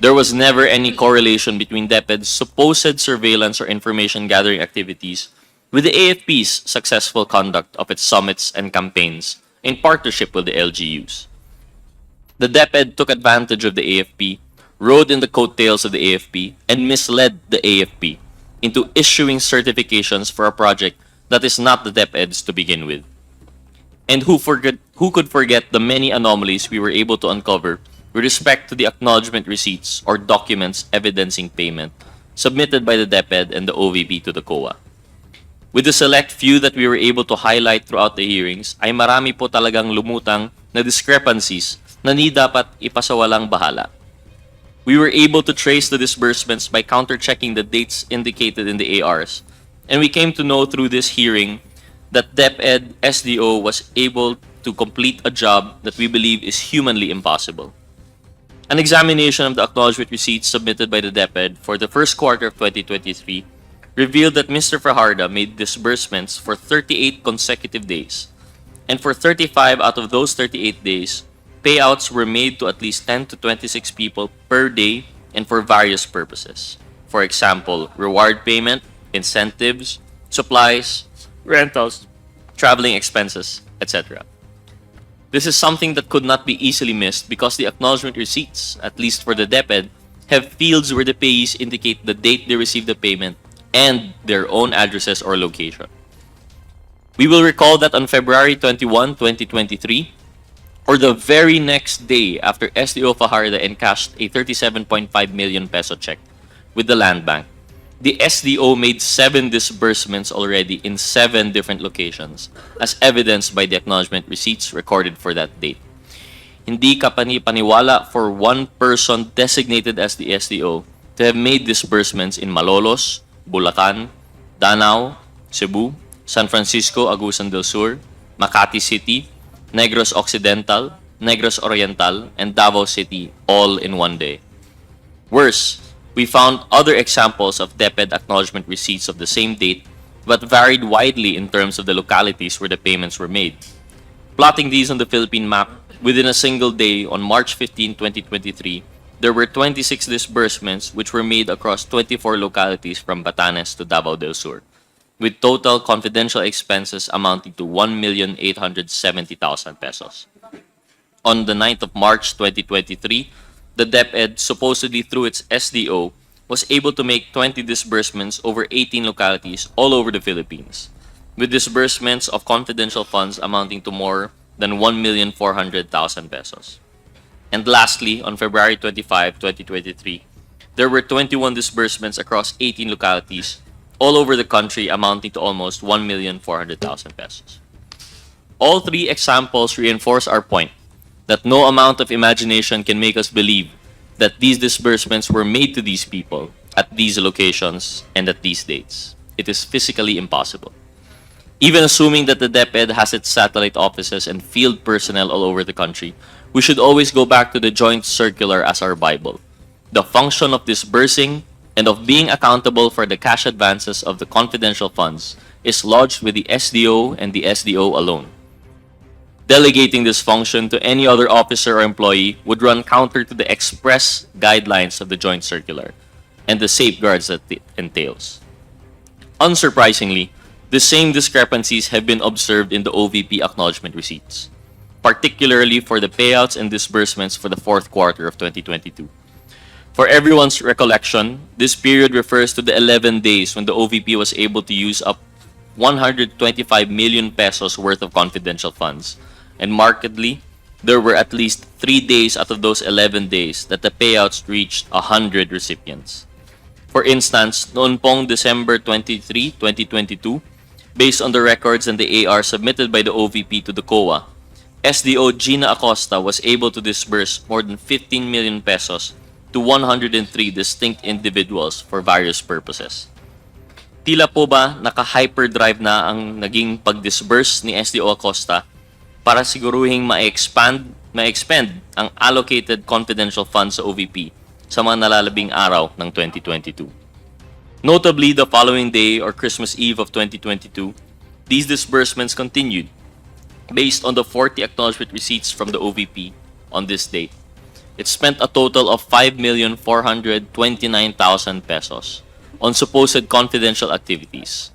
There was never any correlation between DepEd's supposed surveillance or information gathering activities with the AFP's successful conduct of its summits and campaigns in partnership with the LGUs. The DepEd took advantage of the AFP, rode in the coattails of the AFP, and misled the AFP into issuing certifications for a project that is not the DepEd's to begin with. And who could forget the many anomalies we were able to uncover with respect to the acknowledgement receipts or documents evidencing payment submitted by the DepEd and the OVP to the COA. With the select few that we were able to highlight throughout the hearings, ay marami po talagang lumutang na discrepancies na ni dapat ipasawalang bahala. We were able to trace the disbursements by counter-checking the dates indicated in the ARs, and we came to know through this hearing that DepEd SDO was able to complete a job that we believe is humanly impossible. An examination of the acknowledgement receipts submitted by the DepEd for the first quarter of 2023 revealed that Mr. Fajardo made disbursements for 38 consecutive days, and for 35 out of those 38 days, payouts were made to at least 10 to 26 people per day and for various purposes. For example, reward payment, incentives, supplies, rentals, traveling expenses, etc. This is something that could not be easily missed because the acknowledgement receipts, at least for the DepEd, have fields where the payees indicate the date they received the payment and their own addresses or location. We will recall that on February 21, 2023, or the very next day after SDO Fajardo encashed a 37.5 million peso check with the Land Bank, the SDO made 7 disbursements already in 7 different locations, as evidenced by the acknowledgement receipts recorded for that date. Hindi ka paniwala for one person designated as the SDO to have made disbursements in Malolos, Bulacan, Danao, Cebu, San Francisco, Agusan del Sur, Makati City, Negros Occidental, Negros Oriental, and Davao City all in one day. Worse, we found other examples of DepEd acknowledgement receipts of the same date but varied widely in terms of the localities where the payments were made. Plotting these on the Philippine map, within a single day on March 15, 2023, there were 26 disbursements which were made across 24 localities from Batanes to Davao del Sur, with total confidential expenses amounting to 1,870,000 pesos. On the 9th of March 2023, the DepEd, supposedly through its SDO, was able to make 20 disbursements over 18 localities all over the Philippines, with disbursements of confidential funds amounting to more than 1,400,000 pesos. And lastly, on February 25, 2023, there were 21 disbursements across 18 localities all over the country amounting to almost 1,400,000 pesos. All 3 examples reinforce our point that no amount of imagination can make us believe that these disbursements were made to these people at these locations and at these dates. It is physically impossible. Even assuming that the DepEd has its satellite offices and field personnel all over the country, we should always go back to the joint circular as our Bible. The function of disbursing and of being accountable for the cash advances of the confidential funds is lodged with the SDO and the SDO alone. Delegating this function to any other officer or employee would run counter to the express guidelines of the joint circular and the safeguards that it entails. Unsurprisingly, the same discrepancies have been observed in the OVP acknowledgement receipts, particularly for the payouts and disbursements for the 4th quarter of 2022. For everyone's recollection, this period refers to the 11 days when the OVP was able to use up 125 million pesos worth of confidential funds, and markedly, there were at least 3 days out of those 11 days that the payouts reached 100 recipients. For instance, noon pong December 23, 2022, based on the records and the AR submitted by the OVP to the COA, SDO Gina Acosta was able to disburse more than 15 million pesos to 103 distinct individuals for various purposes. Tila po ba naka-hyperdrive na ang naging pag-disburse ni SDO Acosta para siguruhing ma-expend ang allocated confidential funds sa OVP sa mga nalalabing araw ng 2022. Notably, the following day or Christmas Eve of 2022, these disbursements continued based on the 40 acknowledgement receipts from the OVP on this date. it spent a total of 5,429,000 pesos on supposed confidential activities.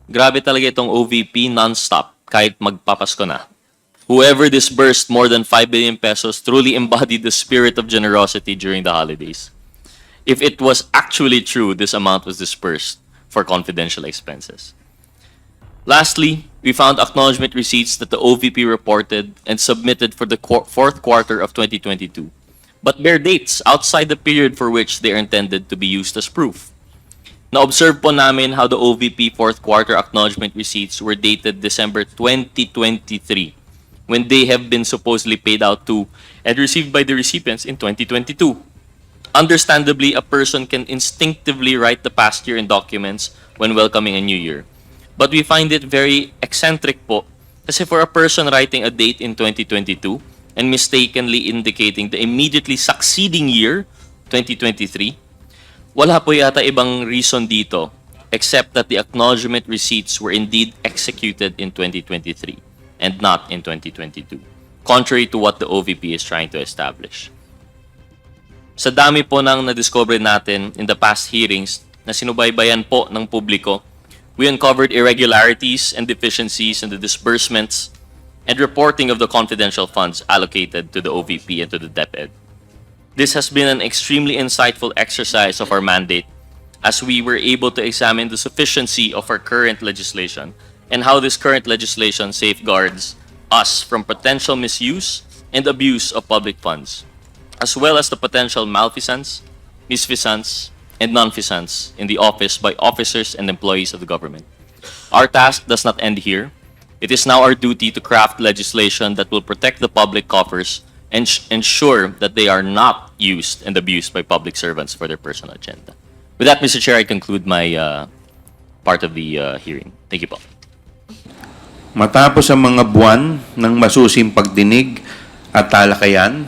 Grabe talaga itong OVP non-stop kahit magpapasko na. Whoever disbursed more than 5 billion pesos truly embodied the spirit of generosity during the holidays. If it was actually true, this amount was dispersed for confidential expenses. Lastly, we found acknowledgement receipts that the OVP reported and submitted for the fourth quarter of 2022, but bear dates outside the period for which they are intended to be used as proof. Na-observe po namin how the OVP fourth quarter acknowledgement receipts were dated December 2023, when they have been supposedly paid out to and received by the recipients in 2022. Understandably, a person can instinctively write the past year in documents when welcoming a new year. But we find it very eccentric po, kasi for a person writing a date in 2022 and mistakenly indicating the immediately succeeding year, 2023, wala po yata ibang reason dito except that the acknowledgement receipts were indeed executed in 2023 and not in 2022, contrary to what the OVP is trying to establish. Sa dami po nang na-discover natin in the past hearings na sinubaybayan po ng publiko, we uncovered irregularities and deficiencies in the disbursements and reporting of the confidential funds allocated to the OVP and to the DepEd. This has been an extremely insightful exercise of our mandate as we were able to examine the sufficiency of our current legislation and how this current legislation safeguards us from potential misuse and abuse of public funds, as well as the potential malfeasance, misfeasance, and nonfeasance in the office by officers and employees of the government. Our task does not end here. It is now our duty to craft legislation that will protect the public coffers and ensure that they are not used and abused by public servants for their personal agenda. With that, Mr. Chair, I conclude my part of the hearing. Thank you po. Matapos ang mga buwan ng masusing pagdinig at talakayan,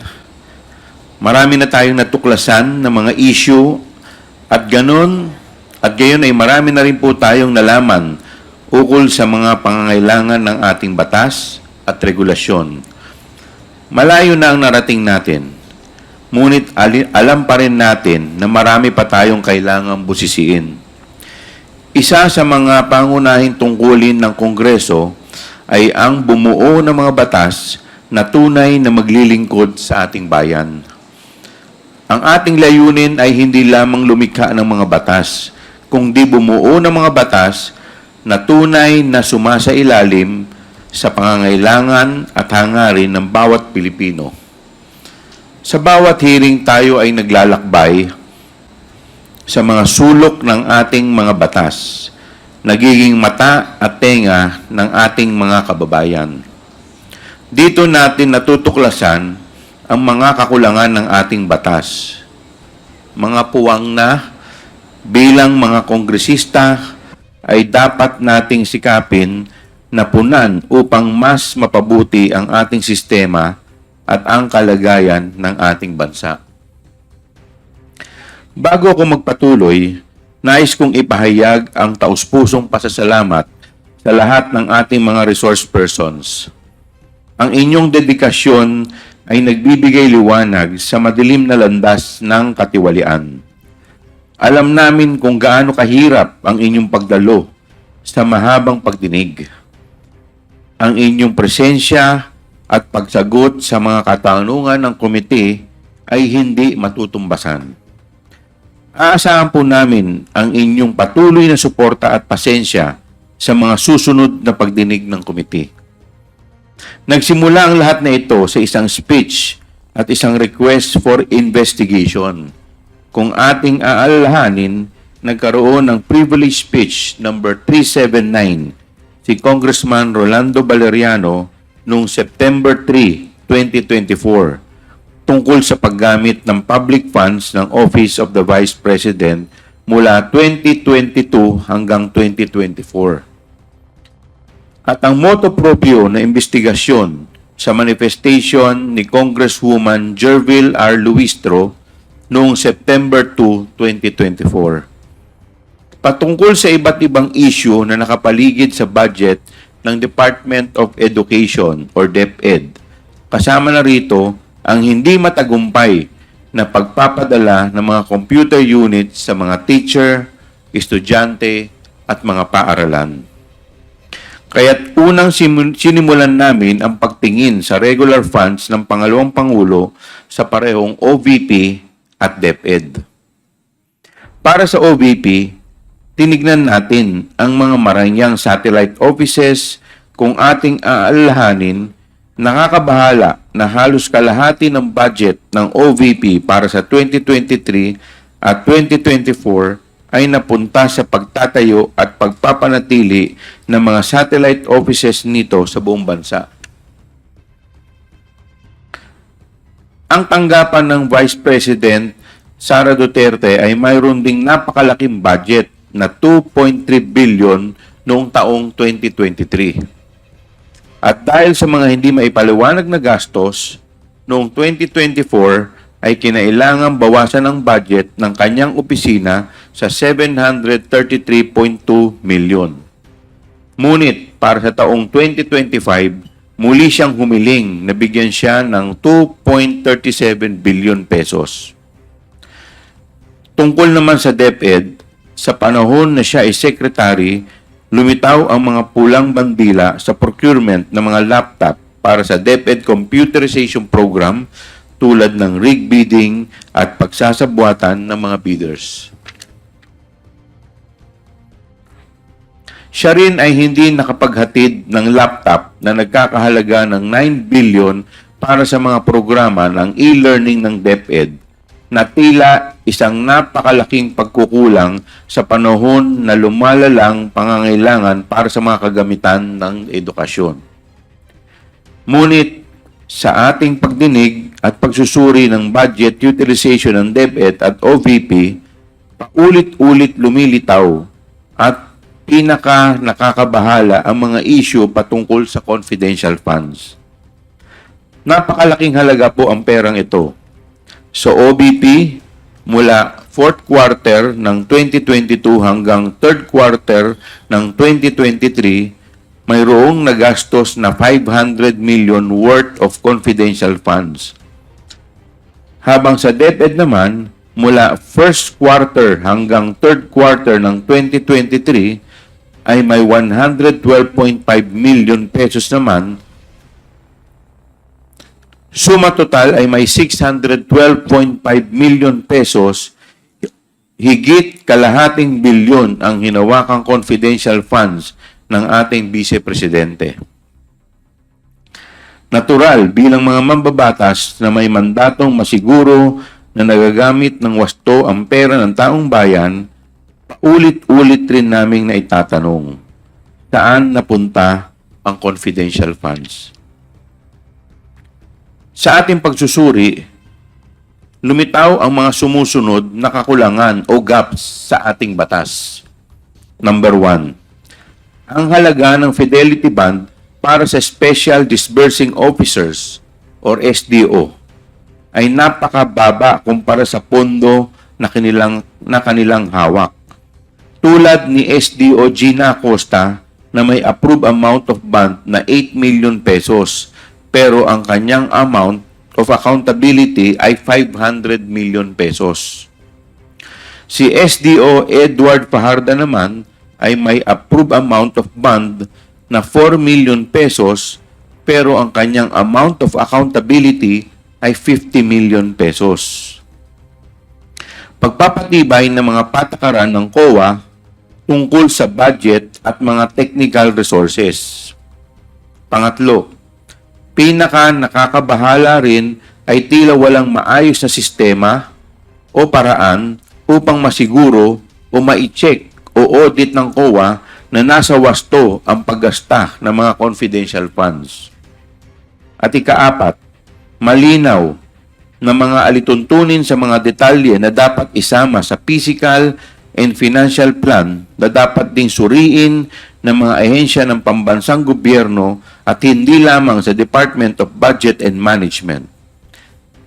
marami na tayong natuklasan ng mga issue at gayon ay marami na rin po tayong nalaman ukol sa mga pangangailangan ng ating batas at regulasyon. Malayo na ang narating natin, ngunit alam pa rin natin na marami pa tayong kailangang busisiin. Isa sa mga pangunahing tungkulin ng Kongreso ay ang bumuo ng mga batas na tunay na maglilingkod sa ating bayan. Ang ating layunin ay hindi lamang lumikha ng mga batas, kundi bumuo ng mga batas na tunay na sumasailalim sa pangangailangan at hangarin ng bawat Pilipino. Sa bawat hearing tayo ay naglalakbay sa mga sulok ng ating mga batas, nagiging mata at tenga ng ating mga kababayan. Dito natin natutuklasan ang mga kakulangan ng ating batas. Mga puwang na bilang mga kongresista ay dapat nating sikapin na punan upang mas mapabuti ang ating sistema at ang kalagayan ng ating bansa. Bago ako magpatuloy, nais kong ipahayag ang taus-pusong pasasalamat sa lahat ng ating mga resource persons. Ang inyong dedikasyon ay nagbibigay liwanag sa madilim na landas ng katiwalian. Alam namin kung gaano kahirap ang inyong pagdalo sa mahabang pagdinig. Ang inyong presensya at pagsagot sa mga katanungan ng komite ay hindi matutumbasan. Aasahan po namin ang inyong patuloy na suporta at pasensya sa mga susunod na pagdinig ng komite. Nagsimula ang lahat na ito sa isang speech at isang request for investigation. Kung ating aalalahanin, nagkaroon ng privilege speech number 379 si Congressman Rolando Valeriano noong September 3, 2024 tungkol sa paggamit ng public funds ng Office of the Vice President mula 2022 hanggang 2024. At ang motu proprio na investigasyon sa manifestation ni Congresswoman Jervil R. Luistro noong September 2, 2024. Patungkol sa iba't ibang issue na nakapaligid sa budget ng Department of Education or DepEd. Kasama na rito ang hindi matagumpay na pagpapadala ng mga computer units sa mga teacher, estudyante, at mga paaralan. Kaya't unang sinimulan namin ang pagtingin sa regular funds ng pangalawang Pangulo sa parehong OVP at DepEd. Para sa OVP, tinignan natin ang mga maranyang satellite offices kung ating aalalahanin. Nakakabahala na halos kalahati ng budget ng OVP para sa 2023 at 2024 ay napunta sa pagtatayo at pagpapanatili ng mga satellite offices nito sa buong bansa. Ang tanggapan ng Vice President Sara Duterte ay mayroon ding napakalaking budget na 2.3 billion noong taong 2023. At dahil sa mga hindi maipaliwanag na gastos, noong 2024 ay kinailangang bawasan ang budget ng kanyang opisina sa 733.2 million. Ngunit para sa taong 2025, muli siyang humiling na bigyan siya ng 2.37 billion pesos. Tungkol naman sa DepEd, sa panahon na siya ay secretary, lumitaw ang mga pulang bandila sa procurement ng mga laptop para sa DepEd computerization program tulad ng rig bidding at pagsasabwatan ng mga bidders. Siya rin ay hindi nakapaghatid ng laptop na nagkakahalaga ng 9 billion para sa mga programa ng e-learning ng DepEd na tila isang napakalaking pagkukulang sa panahon na lumalalang pangangailangan para sa mga kagamitan ng edukasyon. Ngunit sa ating pagdinig at pagsusuri ng budget utilization ng DepEd at OVP, paulit-ulit lumilitaw at nakakabahala ang mga issue patungkol sa confidential funds. Napakalaking halaga po ang perang ito. Sa OVP, mula 4th quarter ng 2022 hanggang 3rd quarter ng 2023, mayroong nagastos na 500 million worth of confidential funds. Habang sa DepEd naman, mula 1st quarter hanggang 3rd quarter ng 2023, ay may 112.5 million pesos naman. Suma total ay may 612.5 million pesos, higit kalahating bilyon ang hinawakang confidential funds ng ating Vice Presidente. Natural bilang mga mambabatas na may mandatong masiguro na nagagamit ng wasto ang pera ng taong bayan, paulit-ulit rin naming naitatanong, saan napunta ang confidential funds? Sa ating pagsusuri, lumitaw ang mga sumusunod na kakulangan o gaps sa ating batas. Number 1, ang halaga ng fidelity bond para sa Special Disbursing Officers or SDO ay napakababa kumpara sa pondo na kanilang hawak. Tulad ni SDO Gina Acosta na may approved amount of bond na 8 million pesos pero ang kanyang amount of accountability ay 500 million pesos. Si SDO Edward Fajarda naman ay may approved amount of bond na 4 million pesos pero ang kanyang amount of accountability ay 50 million pesos. Pagpapatibay ng mga patakaran ng COA tungkol sa budget at mga technical resources. Pangatlo, nakakabahala rin ay tila walang maayos na sistema o paraan upang masiguro o ma-check o audit ng COA na nasa wasto ang paggasta ng mga confidential funds. At ika-4, malinaw na mga alituntunin sa mga detalye na dapat isama sa physical and financial plan na dapat ding suriin ng mga ahensya ng pambansang gobyerno at hindi lamang sa Department of Budget and Management.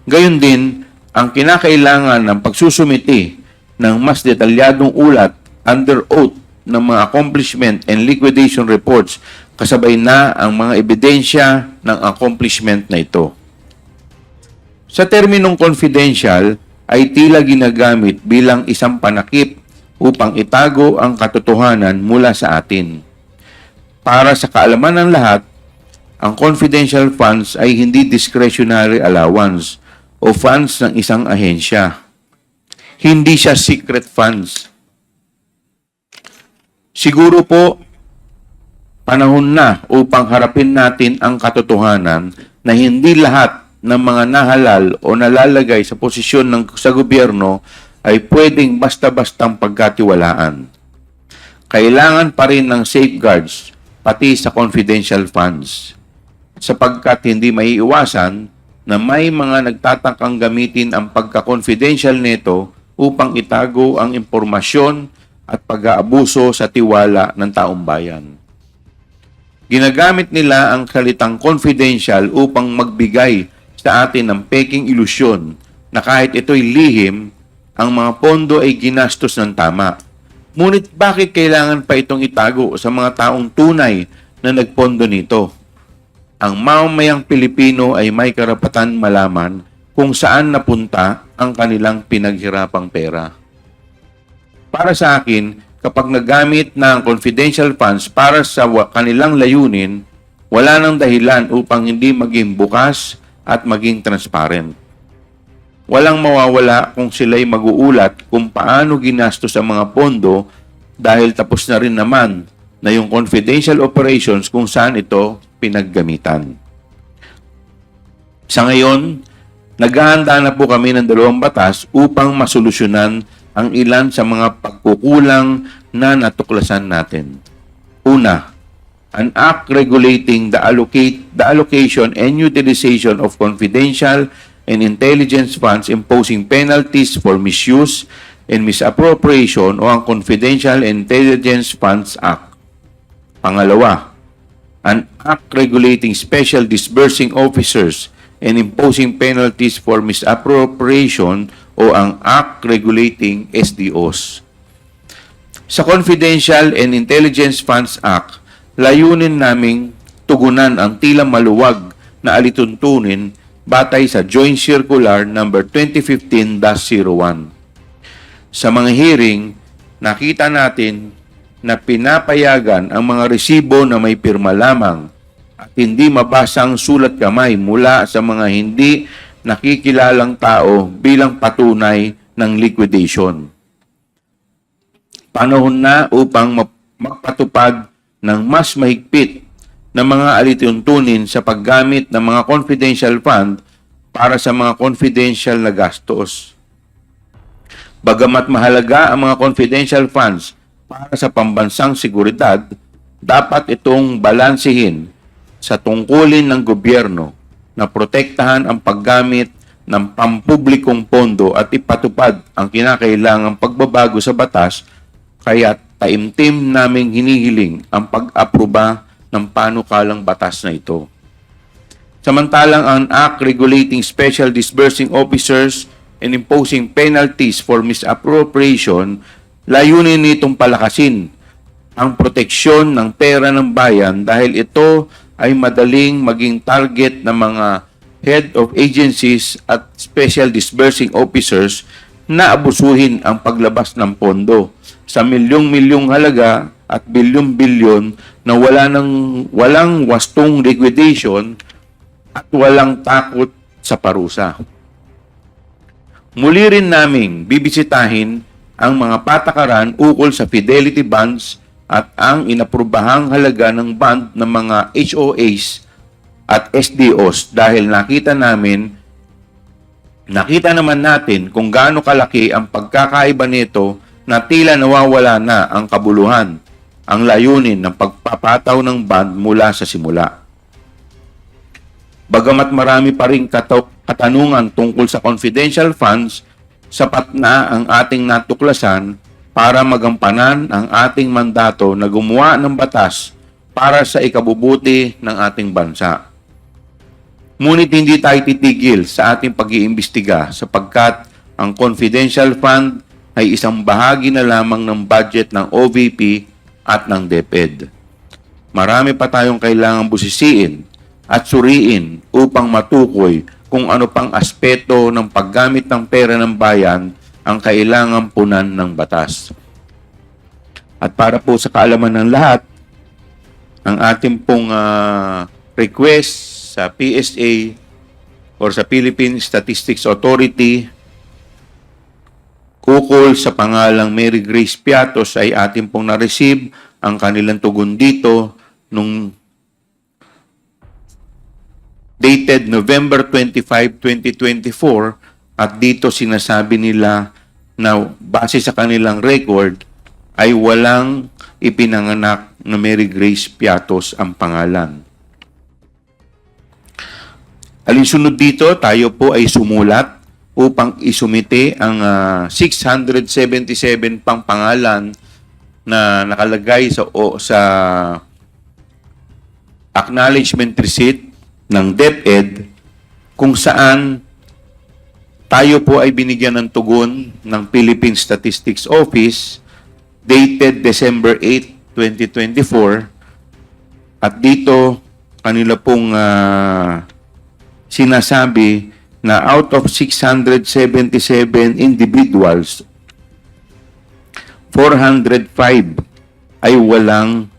Gayon din, ang kinakailangan ng pagsusumiti ng mas detalyadong ulat under oath ng mga accomplishment and liquidation reports kasabay na ang mga ebidensya ng accomplishment na ito. Sa terminong confidential ay tila ginagamit bilang isang panakip upang itago ang katotohanan mula sa atin. Para sa kaalaman ng lahat, ang confidential funds ay hindi discretionary allowance o funds ng isang ahensya. Hindi siya secret funds. Siguro po, panahon na upang harapin natin ang katotohanan na hindi lahat ng mga nahalal o nalalagay sa posisyon sa gobyerno ay pwedeng basta-bastang pagkatiwalaan. Kailangan pa rin ng safeguards pati sa confidential funds, sapagkat hindi maiiwasan na may mga nagtatakang gamitin ang pagka-confidential nito upang itago ang impormasyon at pag-aabuso sa tiwala ng taong bayan. Ginagamit nila ang salitang confidential upang magbigay sa atin ng peking ilusyon na kahit ito'y lihim, ang mga pondo ay ginastos ng tama. Ngunit bakit kailangan pa itong itago sa mga taong tunay na nagpondo nito? Ang mamamayang Pilipino ay may karapatan malaman kung saan napunta ang kanilang pinaghirapang pera. Para sa akin, kapag nagamit ng confidential funds para sa kanilang layunin, wala nang dahilan upang hindi maging bukas at maging transparent. Walang mawawala kung sila'y mag-uulat kung paano ginastos ang mga pondo dahil tapos na rin naman na yung confidential operations kung saan ito pinaggamitan. Sa ngayon, naghahanda na po kami ng 2 batas upang masolusyonan ang ilan sa mga pagkukulang na natuklasan natin. Una, an act regulating the allocation and utilization of confidential and intelligence funds imposing penalties for misuse and misappropriation o ang Confidential and Intelligence Funds Act. Pangalawa, an act regulating special disbursing officers and imposing penalties for misappropriation o ang act regulating SDOs. Sa Confidential and Intelligence Funds Act, layunin naming tugunan ang tila maluwag na alituntunin batay sa Joint Circular number 2015-01. Sa mga hearing, nakita natin na pinapayagan ang mga resibo na may pirma lamang at hindi mabasang sulat kamay mula sa mga hindi nakikilalang tao bilang patunay ng liquidation. Panahon na upang magpatupad ng mas mahigpit na mga alituntunin sa paggamit ng mga confidential fund para sa mga confidential na gastos. Bagamat mahalaga ang mga confidential funds para sa pambansang seguridad, dapat itong balansehin sa tungkulin ng gobyerno na protektahan ang paggamit ng pampublikong pondo at ipatupad ang kinakailangang pagbabago sa batas, kaya taimtim naming hinihiling ang pag-aproba ng panukalang batas na ito. Samantalang ang Act Regulating Special Disbursing Officers and Imposing Penalties for Misappropriation, layunin nitong palakasin ang proteksyon ng pera ng bayan dahil ito ay madaling maging target ng mga head of agencies at special disbursing officers na abusuhin ang paglabas ng pondo sa milyong-milyong halaga at bilyon-bilyon na walang wastong liquidation at walang takot sa parusa. Muli rin naming bibisitahin ang mga patakaran ukol sa fidelity bonds at ang inaprubahang halaga ng bond ng mga HOAs at SDOs dahil nakita naman natin kung gaano kalaki ang pagkakaiba nito na tila nawawala na ang kabuluhan, ang layunin ng pagpapataw ng bond mula sa simula. Bagamat marami pa rin katanungan tungkol sa confidential funds, sapat na ang ating natuklasan para magampanan ang ating mandato na gumawa ng batas para sa ikabubuti ng ating bansa. Ngunit hindi tayo titigil sa ating pag-iimbestiga sapagkat ang confidential fund ay isang bahagi na lamang ng budget ng OVP at ng DepEd. Marami pa tayong kailangang busisiin at suriin upang matukoy kung ano pang aspeto ng paggamit ng pera ng bayan ang kailangang punan ng batas. At para po sa kaalaman ng lahat, ang ating pong request sa PSA or sa Philippine Statistics Authority ukol sa pangalang Mary Grace Piattos ay ating pong na-receive ang kanilang tugon dito nung dated November 25, 2024 at dito sinasabi nila na base sa kanilang record ay walang ipinanganak na Mary Grace Piattos ang pangalan. Alinsunod dito, tayo po ay sumulat upang isumite ang 677 pang pangalan na nakalagay sa acknowledgement receipt ng DepEd kung saan tayo po ay binigyan ng tugon ng Philippine Statistics Office dated December 8, 2024 at dito kanila pong sinasabi na out of 677 individuals, 405 ay walang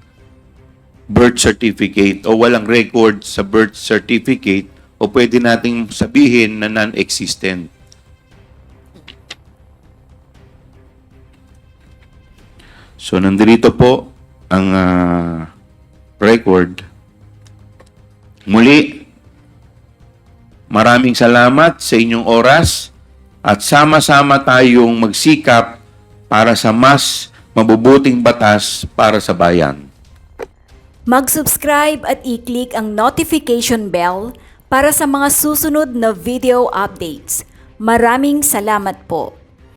birth certificate o walang record sa birth certificate o pwede nating sabihin na non-existent. So, nandito po ang record. Muli, maraming salamat sa inyong oras at sama-sama tayong magsikap para sa mas mabubuting batas para sa bayan. Mag-subscribe at i-click ang notification bell para sa mga susunod na video updates. Maraming salamat po.